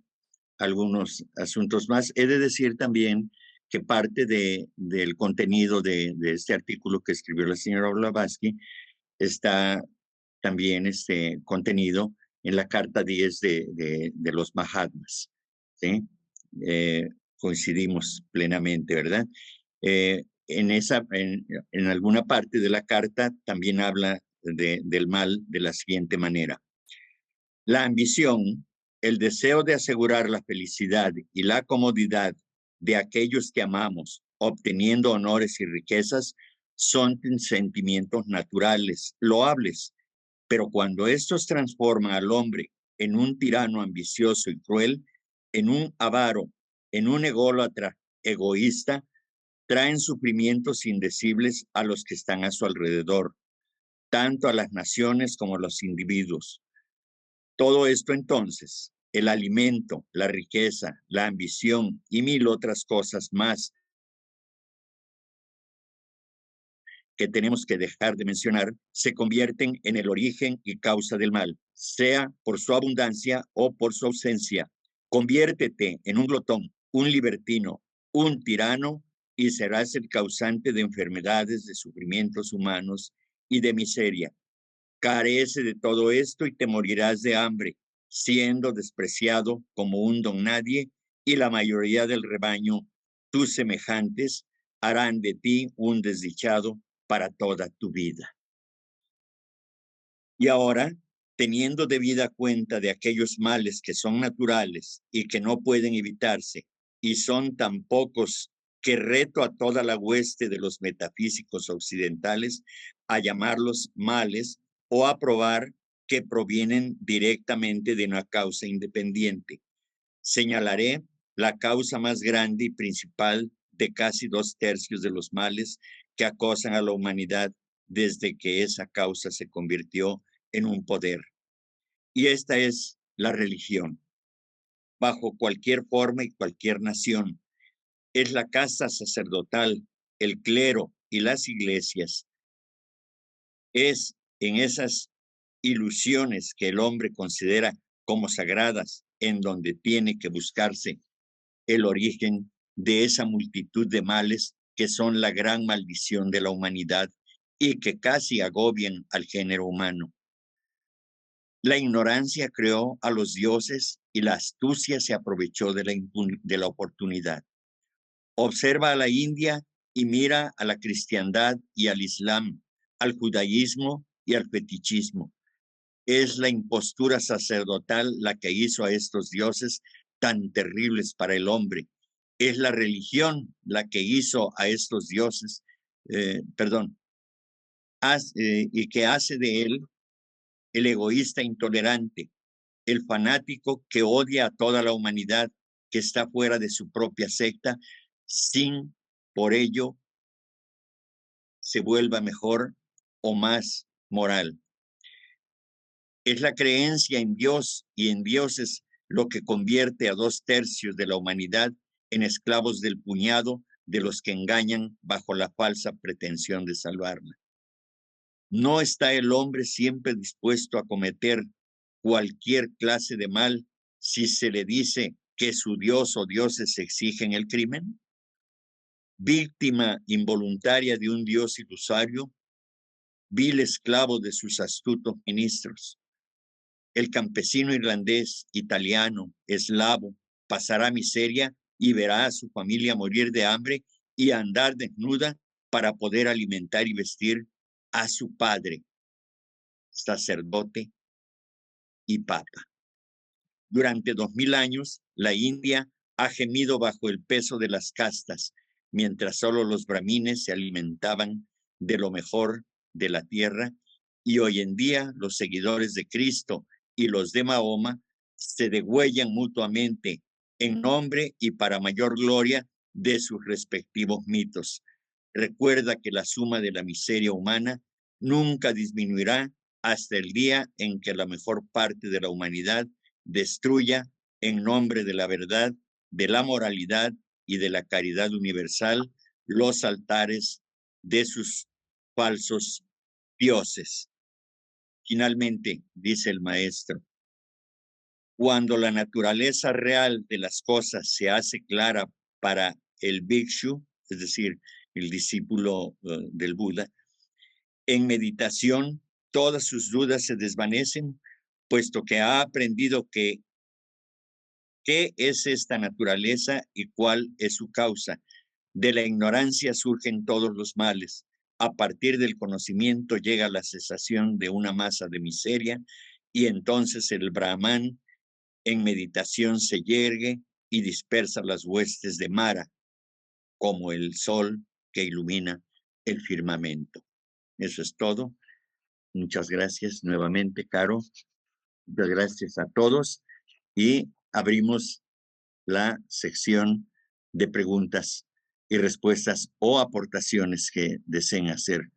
Speaker 1: algunos asuntos más. He de decir también que parte del contenido de este artículo que escribió la señora Blavatsky está también contenido en la Carta 10 de los Mahatmas. ¿Sí? Coincidimos plenamente, ¿verdad? En alguna parte de la carta también habla del mal de la siguiente manera. La ambición, el deseo de asegurar la felicidad y la comodidad de aquellos que amamos, obteniendo honores y riquezas, son sentimientos naturales, loables, pero cuando estos transforman al hombre en un tirano ambicioso y cruel, en un avaro, en un ególatra egoísta, traen sufrimientos indecibles a los que están a su alrededor, tanto a las naciones como a los individuos. Todo esto entonces, el alimento, la riqueza, la ambición y mil otras cosas más que tenemos que dejar de mencionar, se convierten en el origen y causa del mal, sea por su abundancia o por su ausencia. Conviértete en un glotón, un libertino, un tirano y serás el causante de enfermedades, de sufrimientos humanos y de miseria. Carece de todo esto y te morirás de hambre, siendo despreciado como un don nadie, y la mayoría del rebaño, tus semejantes, harán de ti un desdichado para toda tu vida. Y ahora, teniendo debida cuenta de aquellos males que son naturales y que no pueden evitarse, y son tan pocos que reto a toda la hueste de los metafísicos occidentales a llamarlos males o a probar que provienen directamente de una causa independiente. Señalaré la causa más grande y principal de casi 2/3 de los males que acosan a la humanidad desde que esa causa se convirtió en un poder. Y esta es la religión, bajo cualquier forma y cualquier nación. Es la casta sacerdotal, el clero y las iglesias. Es en esas ilusiones que el hombre considera como sagradas en donde tiene que buscarse el origen de esa multitud de males que son la gran maldición de la humanidad y que casi agobian al género humano. La ignorancia creó a los dioses y la astucia se aprovechó de la oportunidad. Observa a la India y mira a la cristiandad y al islam, al judaísmo y al fetichismo. Es la impostura sacerdotal la que hizo a estos dioses tan terribles para el hombre. Es la religión la que hizo a estos dioses, y que hace de él el egoísta intolerante, el fanático que odia a toda la humanidad, que está fuera de su propia secta, sin por ello se vuelva mejor o más moral. Es la creencia en Dios y en dioses lo que convierte a 2/3 de la humanidad en esclavos del puñado de los que engañan bajo la falsa pretensión de salvarla. ¿No está el hombre siempre dispuesto a cometer cualquier clase de mal si se le dice que su Dios o dioses exigen el crimen? Víctima involuntaria de un Dios ilusorio, vil esclavo de sus astutos ministros. El campesino irlandés, italiano, eslavo, pasará miseria y verá a su familia morir de hambre y andar desnuda para poder alimentar y vestir a su padre, sacerdote y papa. Durante 2000 años, la India ha gemido bajo el peso de las castas, mientras solo los brahmines se alimentaban de lo mejor de la tierra, y hoy en día los seguidores de Cristo y los de Mahoma se degüellan mutuamente en nombre y para mayor gloria de sus respectivos mitos. Recuerda que la suma de la miseria humana nunca disminuirá hasta el día en que la mejor parte de la humanidad destruya en nombre de la verdad, de la moralidad y de la caridad universal los altares de sus falsos dioses. Finalmente, dice el maestro, cuando la naturaleza real de las cosas se hace clara para el Bhikshu, es decir, el discípulo del Buda, en meditación todas sus dudas se desvanecen, puesto que ha aprendido qué es esta naturaleza y cuál es su causa. De la ignorancia surgen todos los males. A partir del conocimiento llega la cesación de una masa de miseria y entonces el Brahman en meditación se yergue y dispersa las huestes de Mara, como el sol que ilumina el firmamento. Eso es todo. Muchas gracias nuevamente, Caro. Muchas gracias a todos y abrimos la sección de preguntas y respuestas o aportaciones que deseen hacer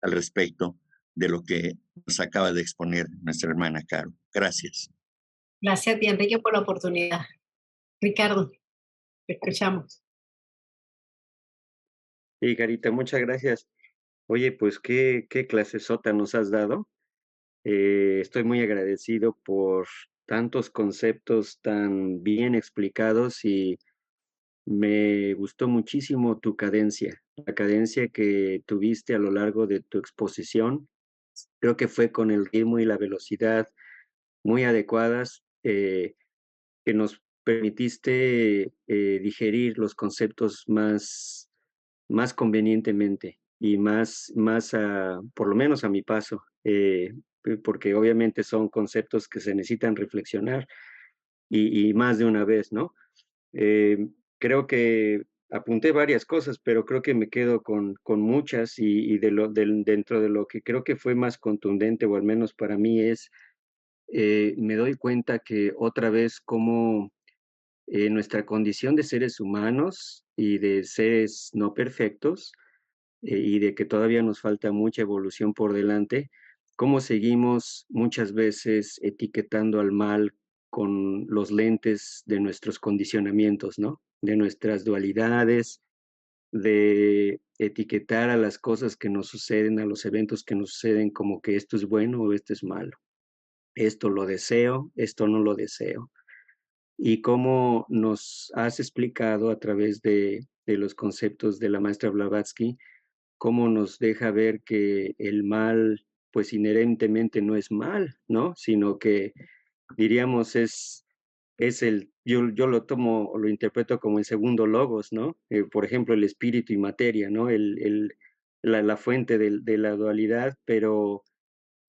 Speaker 1: al respecto de lo que nos acaba de exponer nuestra hermana Caro. Gracias.
Speaker 2: Gracias a ti, Enrique, por la oportunidad. Ricardo, te escuchamos.
Speaker 4: Sí, Carita, muchas gracias. Oye, pues qué clasesota nos has dado. Estoy muy agradecido por tantos conceptos tan bien explicados y me gustó muchísimo tu cadencia, la cadencia que tuviste a lo largo de tu exposición. Creo que fue con el ritmo y la velocidad muy adecuadas que nos permitiste digerir los conceptos más convenientemente y por lo menos a mi paso, porque obviamente son conceptos que se necesitan reflexionar y más de una vez, ¿no? Creo que apunté varias cosas, pero creo que me quedo con muchas y dentro de lo que creo que fue más contundente, o al menos para mí es, me doy cuenta que otra vez como nuestra condición de seres humanos y de seres no perfectos, y de que todavía nos falta mucha evolución por delante, cómo seguimos muchas veces etiquetando al mal con los lentes de nuestros condicionamientos, ¿no? De nuestras dualidades, de etiquetar a las cosas que nos suceden, a los eventos que nos suceden como que esto es bueno o esto es malo. Esto lo deseo, esto no lo deseo. Y cómo nos has explicado a través de los conceptos de la maestra Blavatsky, cómo nos deja ver que el mal, pues inherentemente no es mal, ¿no? Sino que diríamos yo lo tomo o lo interpreto como el segundo logos, ¿no? Por ejemplo, el espíritu y materia, ¿no? La fuente de la dualidad, pero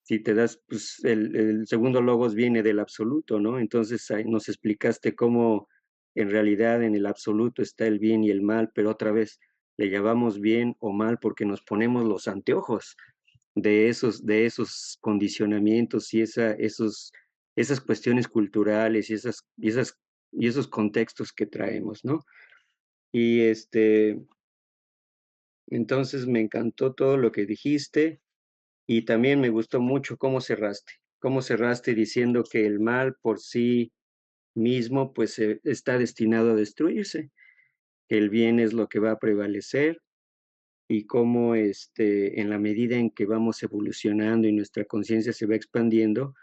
Speaker 4: si te das, pues el segundo logos viene del absoluto, ¿no? Entonces ahí nos explicaste cómo en realidad en el absoluto está el bien y el mal, pero otra vez le llamamos bien o mal porque nos ponemos los anteojos de esos condicionamientos y esas cuestiones culturales y esos contextos que traemos, ¿no? Y entonces me encantó todo lo que dijiste y también me gustó mucho cómo cerraste diciendo que el mal por sí mismo pues está destinado a destruirse, que el bien es lo que va a prevalecer y cómo en la medida en que vamos evolucionando y nuestra conciencia se va expandiendo,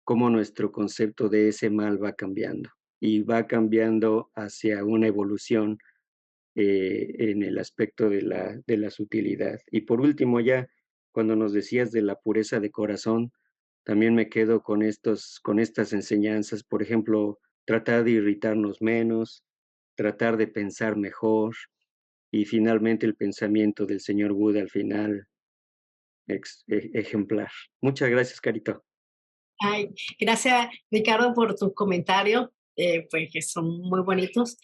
Speaker 4: cómo nuestro concepto de ese mal va cambiando y va cambiando hacia una evolución en el aspecto de la sutilidad. Y por último, ya cuando nos decías de la pureza de corazón, también me quedo con estas enseñanzas, por ejemplo, tratar de irritarnos menos, tratar de pensar mejor y finalmente el pensamiento del señor Buda al final ejemplar. Muchas gracias, Carito.
Speaker 2: Ay, gracias, Ricardo, por tus comentarios, pues que son muy bonitos.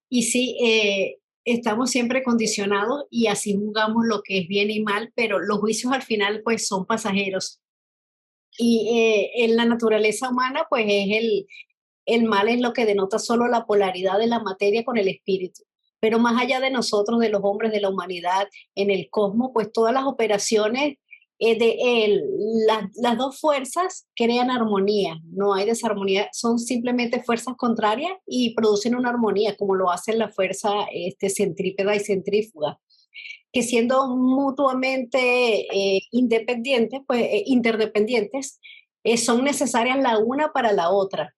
Speaker 2: Y sí, estamos siempre condicionados y así juzgamos lo que es bien y mal, pero los juicios al final pues son pasajeros. Y en la naturaleza humana pues el mal es lo que denota solo la polaridad de la materia con el espíritu. Pero más allá de nosotros, de los hombres, de la humanidad, en el cosmos, pues todas las operaciones las dos fuerzas crean armonía, no hay desarmonía, son simplemente fuerzas contrarias y producen una armonía, como lo hacen la fuerza centrípeta y centrífuga, que siendo mutuamente independientes, pues interdependientes, son necesarias la una para la otra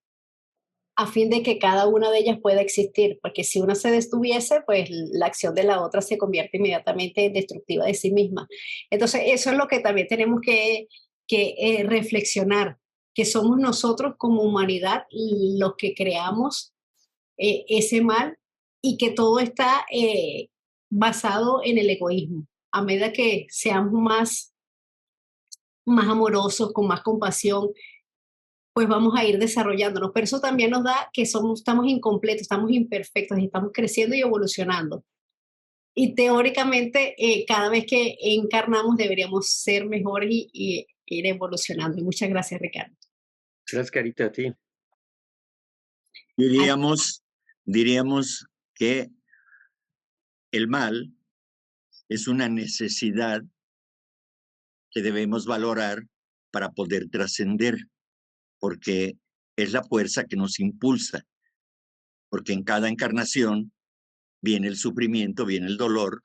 Speaker 2: a fin de que cada una de ellas pueda existir, porque si una se destuviese, pues la acción de la otra se convierte inmediatamente en destructiva de sí misma. Entonces, eso es lo que también tenemos que reflexionar, que somos nosotros como humanidad los que creamos ese mal y que todo está basado en el egoísmo. A medida que seamos más amorosos, con más compasión, pues vamos a ir desarrollándonos. Pero eso también nos da que estamos incompletos, estamos imperfectos, estamos creciendo y evolucionando. Y teóricamente, cada vez que encarnamos deberíamos ser mejores y ir evolucionando. Y muchas gracias, Ricardo.
Speaker 4: Gracias, Carita, a ti.
Speaker 1: Diríamos que el mal es una necesidad que debemos valorar para poder trascender, porque es la fuerza que nos impulsa, porque en cada encarnación viene el sufrimiento, viene el dolor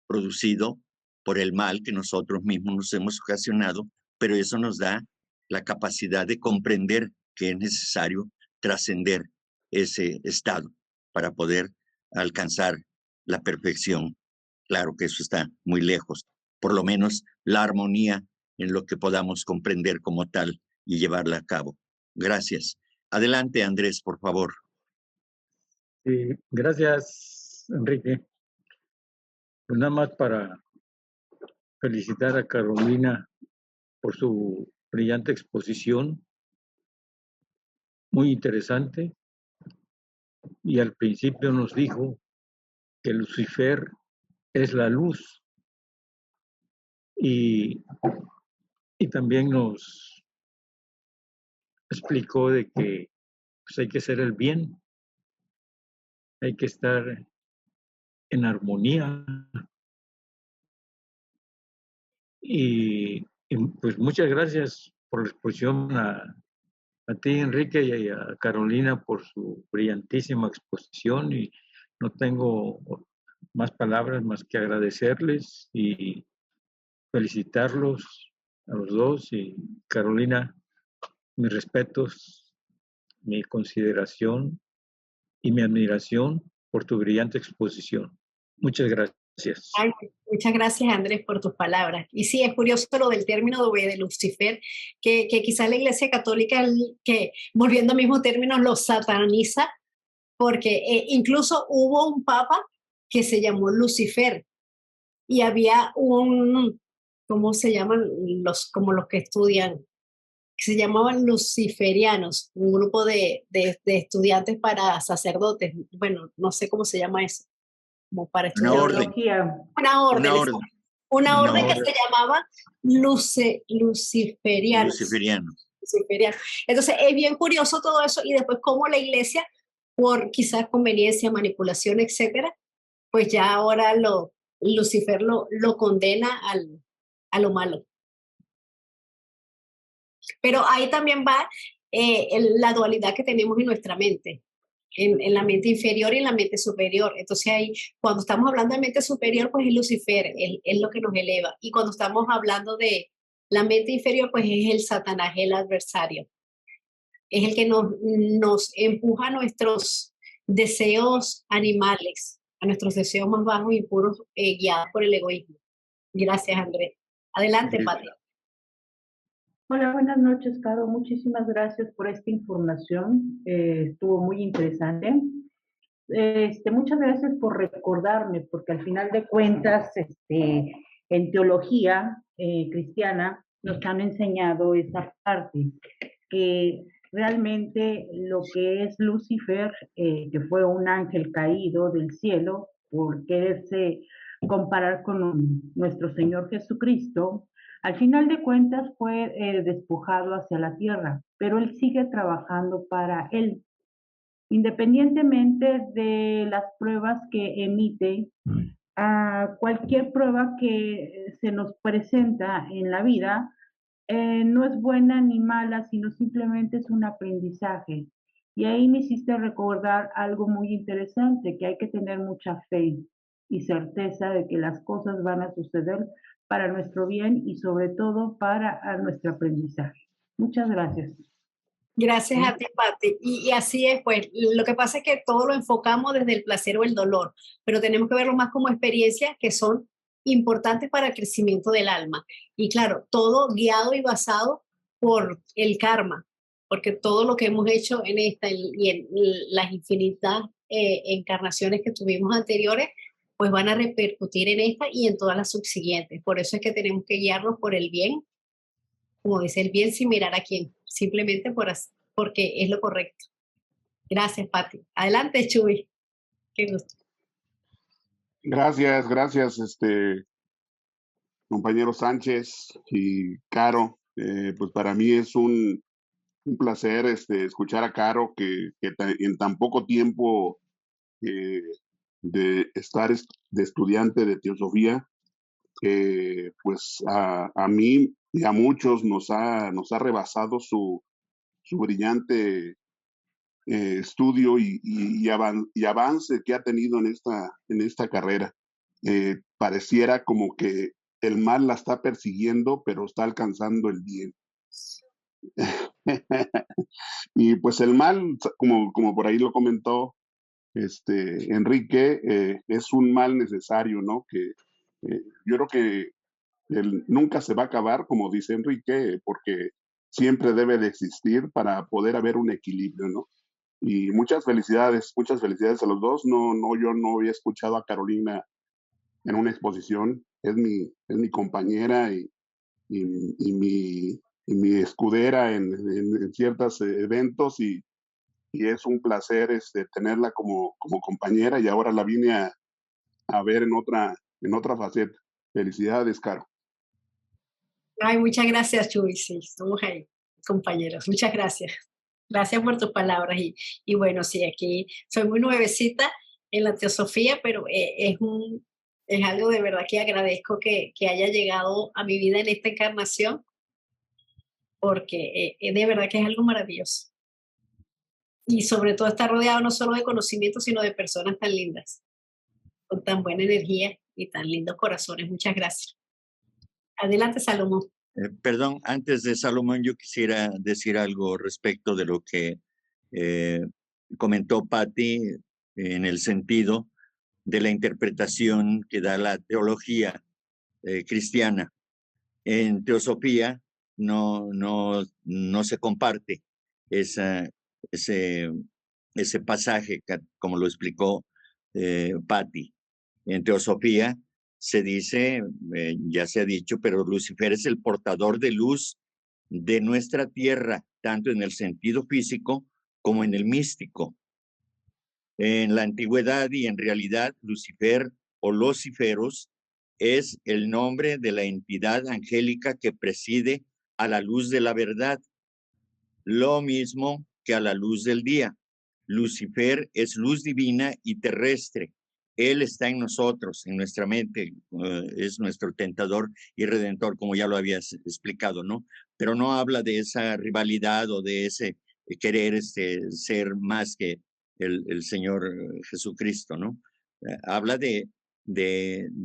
Speaker 1: producido por el mal que nosotros mismos nos hemos ocasionado, pero eso nos da la capacidad de comprender que es necesario trascender ese estado para poder alcanzar la perfección. Claro que eso está muy lejos, por lo menos la armonía en lo que podamos comprender como tal y llevarla a cabo. Gracias. Adelante, Andrés, por favor.
Speaker 3: Sí, gracias, Enrique. Pues nada más para felicitar a Carolina por su brillante exposición, muy interesante. Y al principio nos dijo que Lucifer es la luz y también nos explicó de que pues, hay que hacer el bien, hay que estar en armonía. Y pues muchas gracias por la exposición a a ti, Enrique, y a Carolina por su brillantísima exposición, y no tengo más palabras más que agradecerles y felicitarlos a los dos. Y Carolina, mis respetos, mi consideración y mi admiración por tu brillante exposición. Muchas gracias.
Speaker 2: Ay, muchas gracias, Andrés, por tus palabras. Y sí, es curioso lo del término de Lucifer, que quizás la Iglesia Católica, que volviendo al mismo término, lo sataniza, porque incluso hubo un papa que se llamó Lucifer y había ¿cómo se llaman? Como los que estudian, que se llamaban luciferianos, un grupo de estudiantes para sacerdotes. Bueno, no sé cómo se llama eso, como para
Speaker 1: Una
Speaker 2: estudiar.
Speaker 1: orden.
Speaker 2: Una orden.
Speaker 1: Una orden.
Speaker 2: Una
Speaker 1: Una
Speaker 2: orden que
Speaker 1: orden.
Speaker 2: se llamaba luciferianos.
Speaker 1: Luciferiano.
Speaker 2: Luciferianos. Entonces es bien curioso todo eso, y después cómo la iglesia, por quizás conveniencia, manipulación, etcétera, pues ya ahora Lucifer lo condena a lo malo. Pero ahí también va la dualidad que tenemos en nuestra mente, en la mente inferior y en la mente superior. Entonces ahí, cuando estamos hablando de mente superior, pues es Lucifer, es lo que nos eleva. Y cuando estamos hablando de la mente inferior, pues es el Satanás, el adversario. Es el que nos empuja a nuestros deseos animales, a nuestros deseos más bajos y puros, guiados por el egoísmo. Gracias, Andrés. Adelante,
Speaker 1: Sí.
Speaker 2: Pati.
Speaker 5: Hola, buenas noches, Caro. Muchísimas gracias por esta información. Estuvo muy interesante. Muchas gracias por recordarme, porque al final de cuentas, en teología cristiana nos han enseñado esa parte, que realmente lo que es Lucifer, que fue un ángel caído del cielo por quererse comparar con nuestro Señor Jesucristo, al final de cuentas fue despojado hacia la tierra, pero él sigue trabajando para él. Independientemente de las pruebas que emite, a cualquier prueba que se nos presenta en la vida, no es buena ni mala, sino simplemente es un aprendizaje. Y ahí me hiciste recordar algo muy interesante, que hay que tener mucha fe y certeza de que las cosas van a suceder para nuestro bien y sobre todo para nuestro aprendizaje. Muchas gracias.
Speaker 2: Gracias a ti, Pati. Y así es, pues, lo que pasa es que todo lo enfocamos desde el placer o el dolor, pero tenemos que verlo más como experiencias que son importantes para el crecimiento del alma. Y claro, todo guiado y basado por el karma, porque todo lo que hemos hecho en esta y en las infinitas encarnaciones que tuvimos anteriores, pues van a repercutir en esta y en todas las subsiguientes. Por eso es que tenemos que guiarnos por el bien, como dice el bien sin mirar a quién, simplemente porque es lo correcto. Gracias, Pati. Adelante, Chuy. Qué gusto.
Speaker 6: Gracias, compañero Sánchez y Caro. Pues para mí es un placer escuchar a Caro que en tan poco tiempo de estar de estudiante de teosofía, pues a mí y a muchos nos ha rebasado su brillante estudio y avance que ha tenido en esta carrera. Pareciera como que el mal la está persiguiendo, pero está alcanzando el bien. Y pues el mal, como por ahí lo comentó Enrique, es un mal necesario, ¿no? Que yo creo que nunca se va a acabar, como dice Enrique, porque siempre debe de existir para poder haber un equilibrio, ¿no? Y muchas felicidades a los dos. Yo no había escuchado a Carolina en una exposición. Es mi compañera y mi escudera en ciertos eventos, y es un placer tenerla como compañera, y ahora la vine a ver en otra faceta. Felicidades, Caro.
Speaker 2: Ay, muchas gracias, Chuy. Sí, somos ahí, compañeros. Muchas gracias. Gracias por tus palabras. Y bueno, sí, aquí soy muy nuevecita en la teosofía, pero es algo de verdad que agradezco que haya llegado a mi vida en esta encarnación. porque de verdad que es algo maravilloso. Y sobre todo está rodeado no solo de conocimiento, sino de personas tan lindas, con tan buena energía y tan lindos corazones. Muchas gracias. Adelante, Salomón.
Speaker 1: Perdón, antes de Salomón, yo quisiera decir algo respecto de lo que comentó Patti en el sentido de la interpretación que da la teología cristiana. En teosofía no se comparte ese pasaje, como lo explicó Patti. En teosofía se dice, ya se ha dicho, pero Lucifer es el portador de luz de nuestra tierra, tanto en el sentido físico como en el místico. En la antigüedad y en realidad, Lucifer o Luciferos es el nombre de la entidad angélica que preside a la luz de la verdad, lo mismo que a la luz del día. Lucifer es luz divina y terrestre. Él está en nosotros, en nuestra mente, es nuestro tentador y redentor, como ya lo habías explicado, ¿no? Pero no habla de esa rivalidad o de ese querer ser más que el Señor Jesucristo, ¿no? Habla de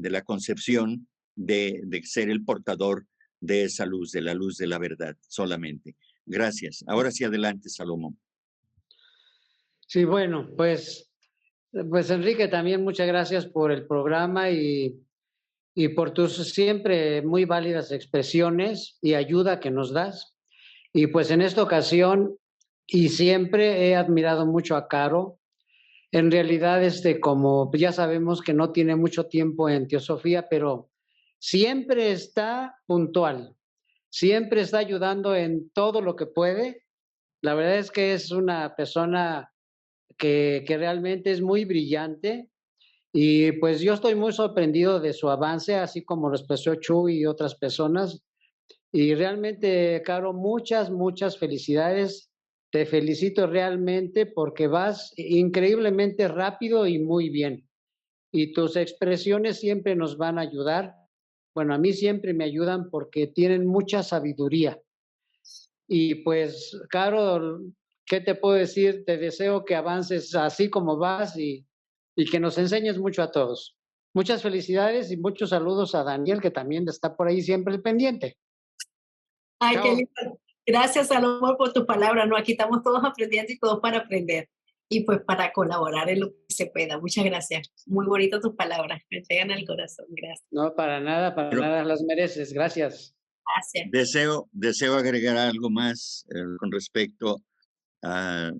Speaker 1: la concepción de ser el portador de esa luz, de la luz de la verdad, solamente. Gracias. Ahora sí, adelante, Salomón.
Speaker 7: Sí, bueno, pues Enrique, también muchas gracias por el programa y por tus siempre muy válidas expresiones y ayuda que nos das. Y pues en esta ocasión y siempre he admirado mucho a Caro. En realidad, como ya sabemos que no tiene mucho tiempo en teosofía, pero siempre está puntual, siempre está ayudando en todo lo que puede. La verdad es que es una persona que realmente es muy brillante y pues yo estoy muy sorprendido de su avance, así como lo expresó Chu y otras personas. Y realmente, Caro, muchas felicidades. Te felicito realmente porque vas increíblemente rápido y muy bien. Y tus expresiones siempre nos van a ayudar. Bueno, a mí siempre me ayudan porque tienen mucha sabiduría. Y pues, Caro, ¿qué te puedo decir? Te deseo que avances así como vas y que nos enseñes mucho a todos. Muchas felicidades y muchos saludos a Daniel, que también está por ahí siempre el pendiente.
Speaker 2: Ay,
Speaker 7: Chao.
Speaker 2: qué lindo. Gracias, Salomón, por tu palabra. No, aquí estamos todos aprendiendo y todos para aprender. Y pues para colaborar en lo que se pueda. Muchas gracias. Muy bonitas tus palabras. Me pegan al corazón. Gracias.
Speaker 7: No, para nada las mereces. Gracias.
Speaker 2: Gracias.
Speaker 1: Deseo agregar algo más con respecto a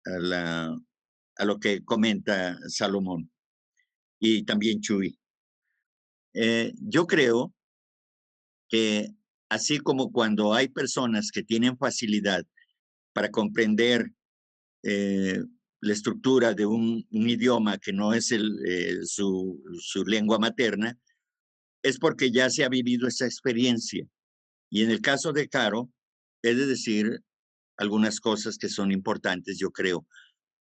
Speaker 1: lo que comenta Salomón y también Chuy. Yo creo que así como cuando hay personas que tienen facilidad para comprender la estructura de un idioma que no es su lengua materna, es porque ya se ha vivido esa experiencia. Y en el caso de Caro, he de decir algunas cosas que son importantes, yo creo.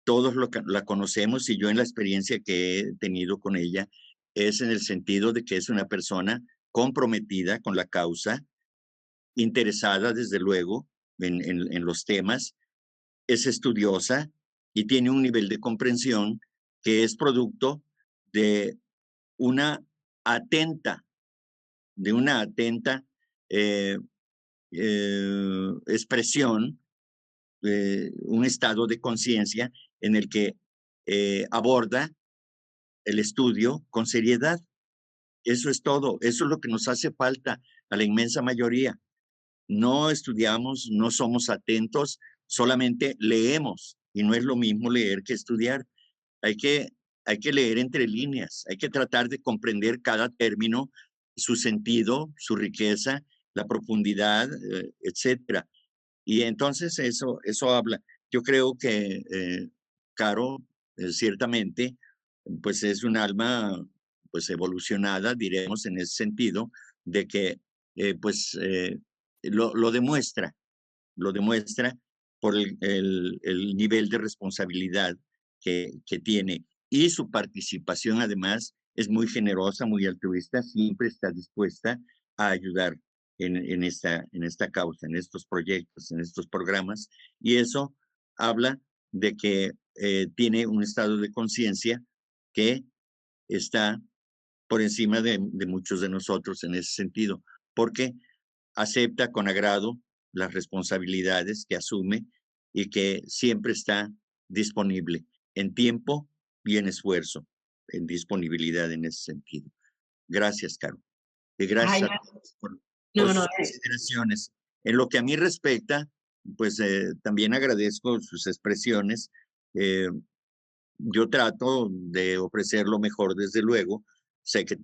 Speaker 1: Todos la conocemos y yo en la experiencia que he tenido con ella es en el sentido de que es una persona comprometida con la causa, interesada desde luego en los temas, es estudiosa y tiene un nivel de comprensión que es producto de una atenta, eh, expresión, un estado de conciencia en el que aborda el estudio con seriedad. Eso es todo, eso es lo que nos hace falta a la inmensa mayoría. No estudiamos, no somos atentos, solamente leemos y no es lo mismo leer que estudiar. Hay que leer entre líneas, hay que tratar de comprender cada término, su sentido, su riqueza, la profundidad, etcétera. Y entonces eso habla. Yo creo que Caro, ciertamente, pues es un alma pues evolucionada, diremos, en ese sentido, de que lo demuestra por el nivel de responsabilidad que tiene. Y su participación, además, es muy generosa, muy altruista, siempre está dispuesta a ayudar. en esta causa, en estos proyectos, en estos programas, y eso habla de que tiene un estado de conciencia que está por encima de muchos de nosotros en ese sentido, porque acepta con agrado las responsabilidades que asume y que siempre está disponible en tiempo y en esfuerzo, en disponibilidad en ese sentido. Gracias, Caro. Y gracias a todos por sus consideraciones. En lo que a mí respecta, pues también agradezco sus expresiones. Yo trato de ofrecer lo mejor, desde luego. Sé que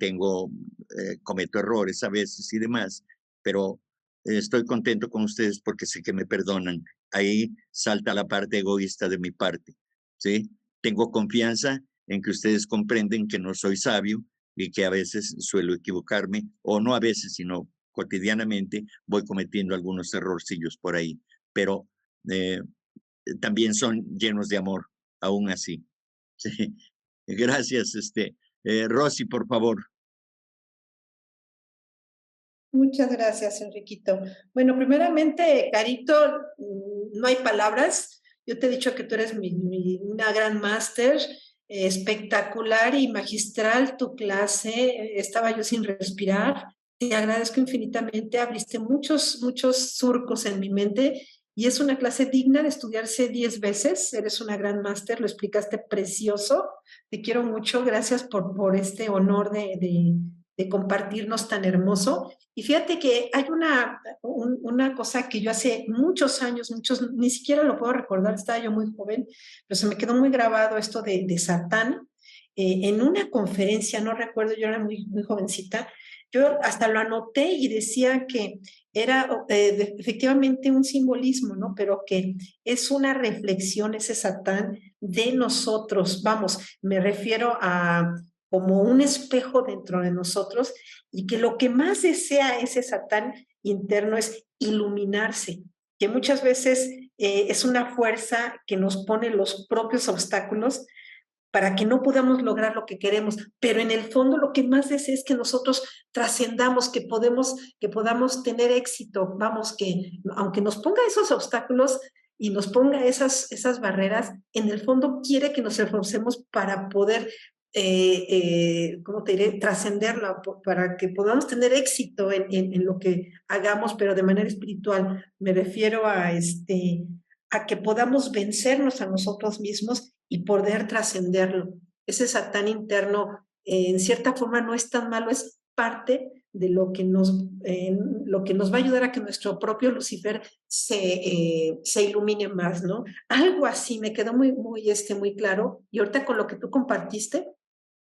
Speaker 1: cometo errores a veces y demás, pero estoy contento con ustedes porque sé que me perdonan. Ahí salta la parte egoísta de mi parte, ¿sí? Tengo confianza en que ustedes comprenden que no soy sabio y que a veces suelo equivocarme, o no a veces, sino cotidianamente voy cometiendo algunos errorcillos por ahí, pero también son llenos de amor, aún así. Sí. Gracias, Rosy, por favor.
Speaker 8: Muchas gracias, Enriquito. Bueno, primeramente, Carito, no hay palabras. Yo te he dicho que tú eres una gran máster, espectacular y magistral tu clase. Estaba yo sin respirar. Te agradezco infinitamente. Abriste muchos surcos en mi mente y es una clase digna de estudiarse 10 veces. Eres una gran máster, lo explicaste precioso. Te quiero mucho. Gracias por este honor de compartirnos tan hermoso. Y fíjate que hay una cosa que yo hace muchos años, ni siquiera lo puedo recordar, estaba yo muy joven, pero se me quedó muy grabado esto de Satán. En una conferencia, no recuerdo, yo era muy jovencita, yo hasta lo anoté y decía que era efectivamente un simbolismo, ¿no? Pero que es una reflexión ese Satán de nosotros. Vamos, me refiero a como un espejo dentro de nosotros y que lo que más desea ese Satán interno es iluminarse, que muchas veces es una fuerza que nos pone los propios obstáculos para que no podamos lograr lo que queremos, pero en el fondo lo que más desea es que nosotros trascendamos, que podamos tener éxito, vamos, que aunque nos ponga esos obstáculos y nos ponga esas barreras, en el fondo quiere que nos esforcemos para poder ¿cómo te diré? Trascenderla, para que podamos tener éxito en lo que hagamos, pero de manera espiritual. Me refiero a que podamos vencernos a nosotros mismos y poder trascenderlo. Ese Satán interno, en cierta forma, no es tan malo, es parte de lo que nos va a ayudar a que nuestro propio Lucifer se ilumine más, ¿no? Algo así me quedó muy claro. Y ahorita con lo que tú compartiste,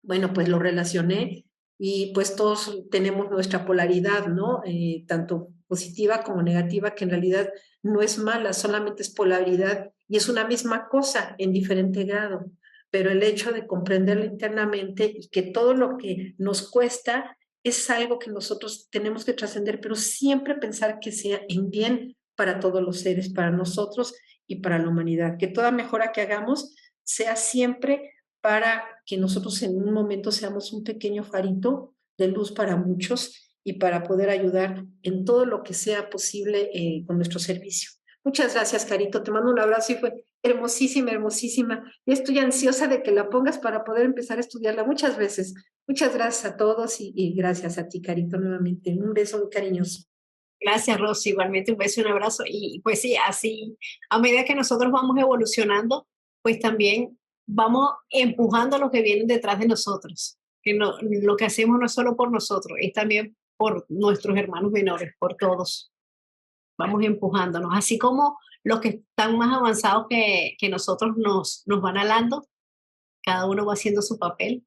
Speaker 8: bueno, pues lo relacioné y pues todos tenemos nuestra polaridad, ¿no? Tanto positiva como negativa, que en realidad no es mala, solamente es polaridad y es una misma cosa en diferente grado. Pero el hecho de comprenderlo internamente y que todo lo que nos cuesta es algo que nosotros tenemos que trascender, pero siempre pensar que sea en bien para todos los seres, para nosotros y para la humanidad. Que toda mejora que hagamos sea siempre para que nosotros en un momento seamos un pequeño farito de luz para muchos y para poder ayudar en todo lo que sea posible con nuestro servicio. Muchas gracias, Carito. Te mando un abrazo y fue hermosísima, hermosísima. Y estoy ansiosa de que la pongas para poder empezar a estudiarla muchas veces. Muchas gracias a todos y gracias a ti, Carito, nuevamente. Un beso muy cariñoso.
Speaker 2: Gracias, Rosy. Igualmente un beso y un abrazo. Y pues sí, así, a medida que nosotros vamos evolucionando, pues también vamos empujando a los que vienen detrás de nosotros. Que no, lo que hacemos no es solo por nosotros, es también por nuestros hermanos menores, por todos. Vamos empujándonos. Así como los que están más avanzados que nosotros nos van alando, cada uno va haciendo su papel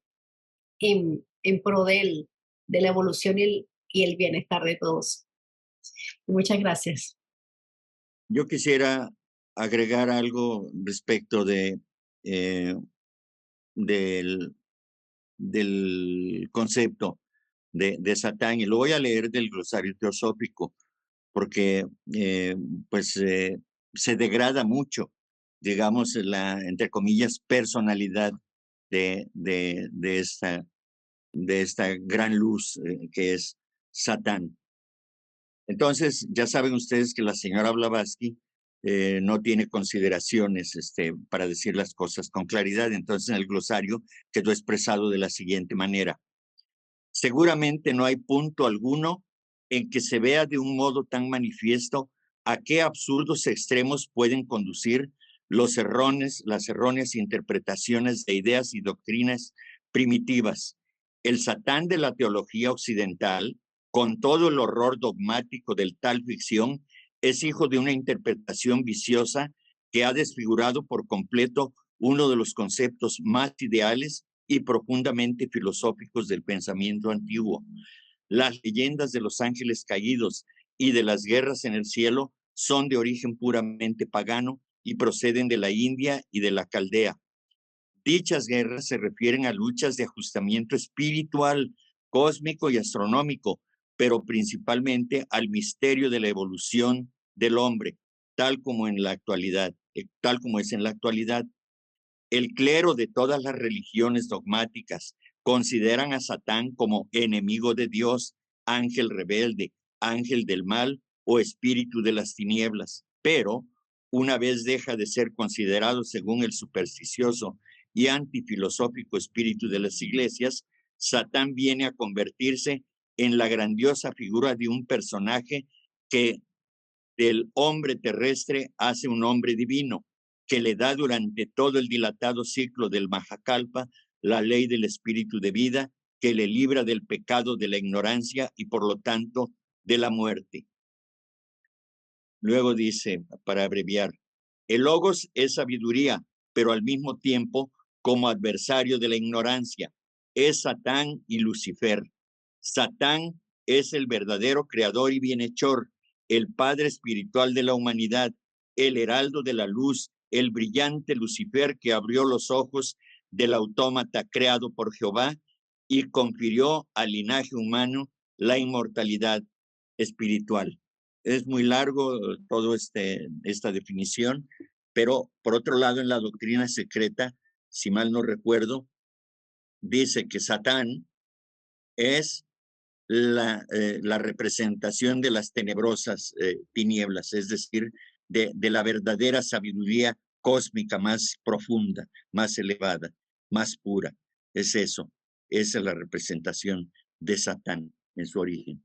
Speaker 2: en pro de la evolución y el bienestar de todos. Muchas gracias.
Speaker 1: Yo quisiera agregar algo respecto del concepto de Satán, y lo voy a leer del glosario teosófico, porque se degrada mucho, digamos, entre comillas, personalidad de esta gran luz que es Satán. Entonces, ya saben ustedes que la señora Blavatsky no tiene consideraciones para decir las cosas con claridad. Entonces, en el glosario quedó expresado de la siguiente manera. Seguramente no hay punto alguno en que se vea de un modo tan manifiesto a qué absurdos extremos pueden conducir las erróneas interpretaciones de ideas y doctrinas primitivas. El Satán de la teología occidental, con todo el horror dogmático del tal ficción, es hijo de una interpretación viciosa que ha desfigurado por completo uno de los conceptos más ideales y profundamente filosóficos del pensamiento antiguo. Las leyendas de los ángeles caídos y de las guerras en el cielo son de origen puramente pagano y proceden de la India y de la Caldea. Dichas guerras se refieren a luchas de ajustamiento espiritual, cósmico y astronómico, pero principalmente al misterio de la evolución del hombre, tal como es en la actualidad. El clero de todas las religiones dogmáticas consideran a Satán como enemigo de Dios, ángel rebelde, ángel del mal o espíritu de las tinieblas. Pero una vez deja de ser considerado según el supersticioso y antifilosófico espíritu de las iglesias, Satán viene a convertirse en la grandiosa figura de un personaje que del hombre terrestre hace un hombre divino, que le da durante todo el dilatado ciclo del Mahakalpa la ley del espíritu de vida, que le libra del pecado de la ignorancia y por lo tanto de la muerte. Luego dice, para abreviar, el Logos es sabiduría, pero al mismo tiempo como adversario de la ignorancia. Es Satán y Lucifer. Satán es el verdadero creador y bienhechor, el padre espiritual de la humanidad, el heraldo de la luz, el brillante Lucifer que abrió los ojos del autómata creado por Jehová y confirió al linaje humano la inmortalidad espiritual. Es muy largo todo esta definición, pero por otro lado en la doctrina secreta, si mal no recuerdo, dice que Satán es la representación de las tenebrosas tinieblas, es decir, de la verdadera sabiduría cósmica más profunda, más elevada, más pura. Es eso, esa es la representación de Satán en su origen.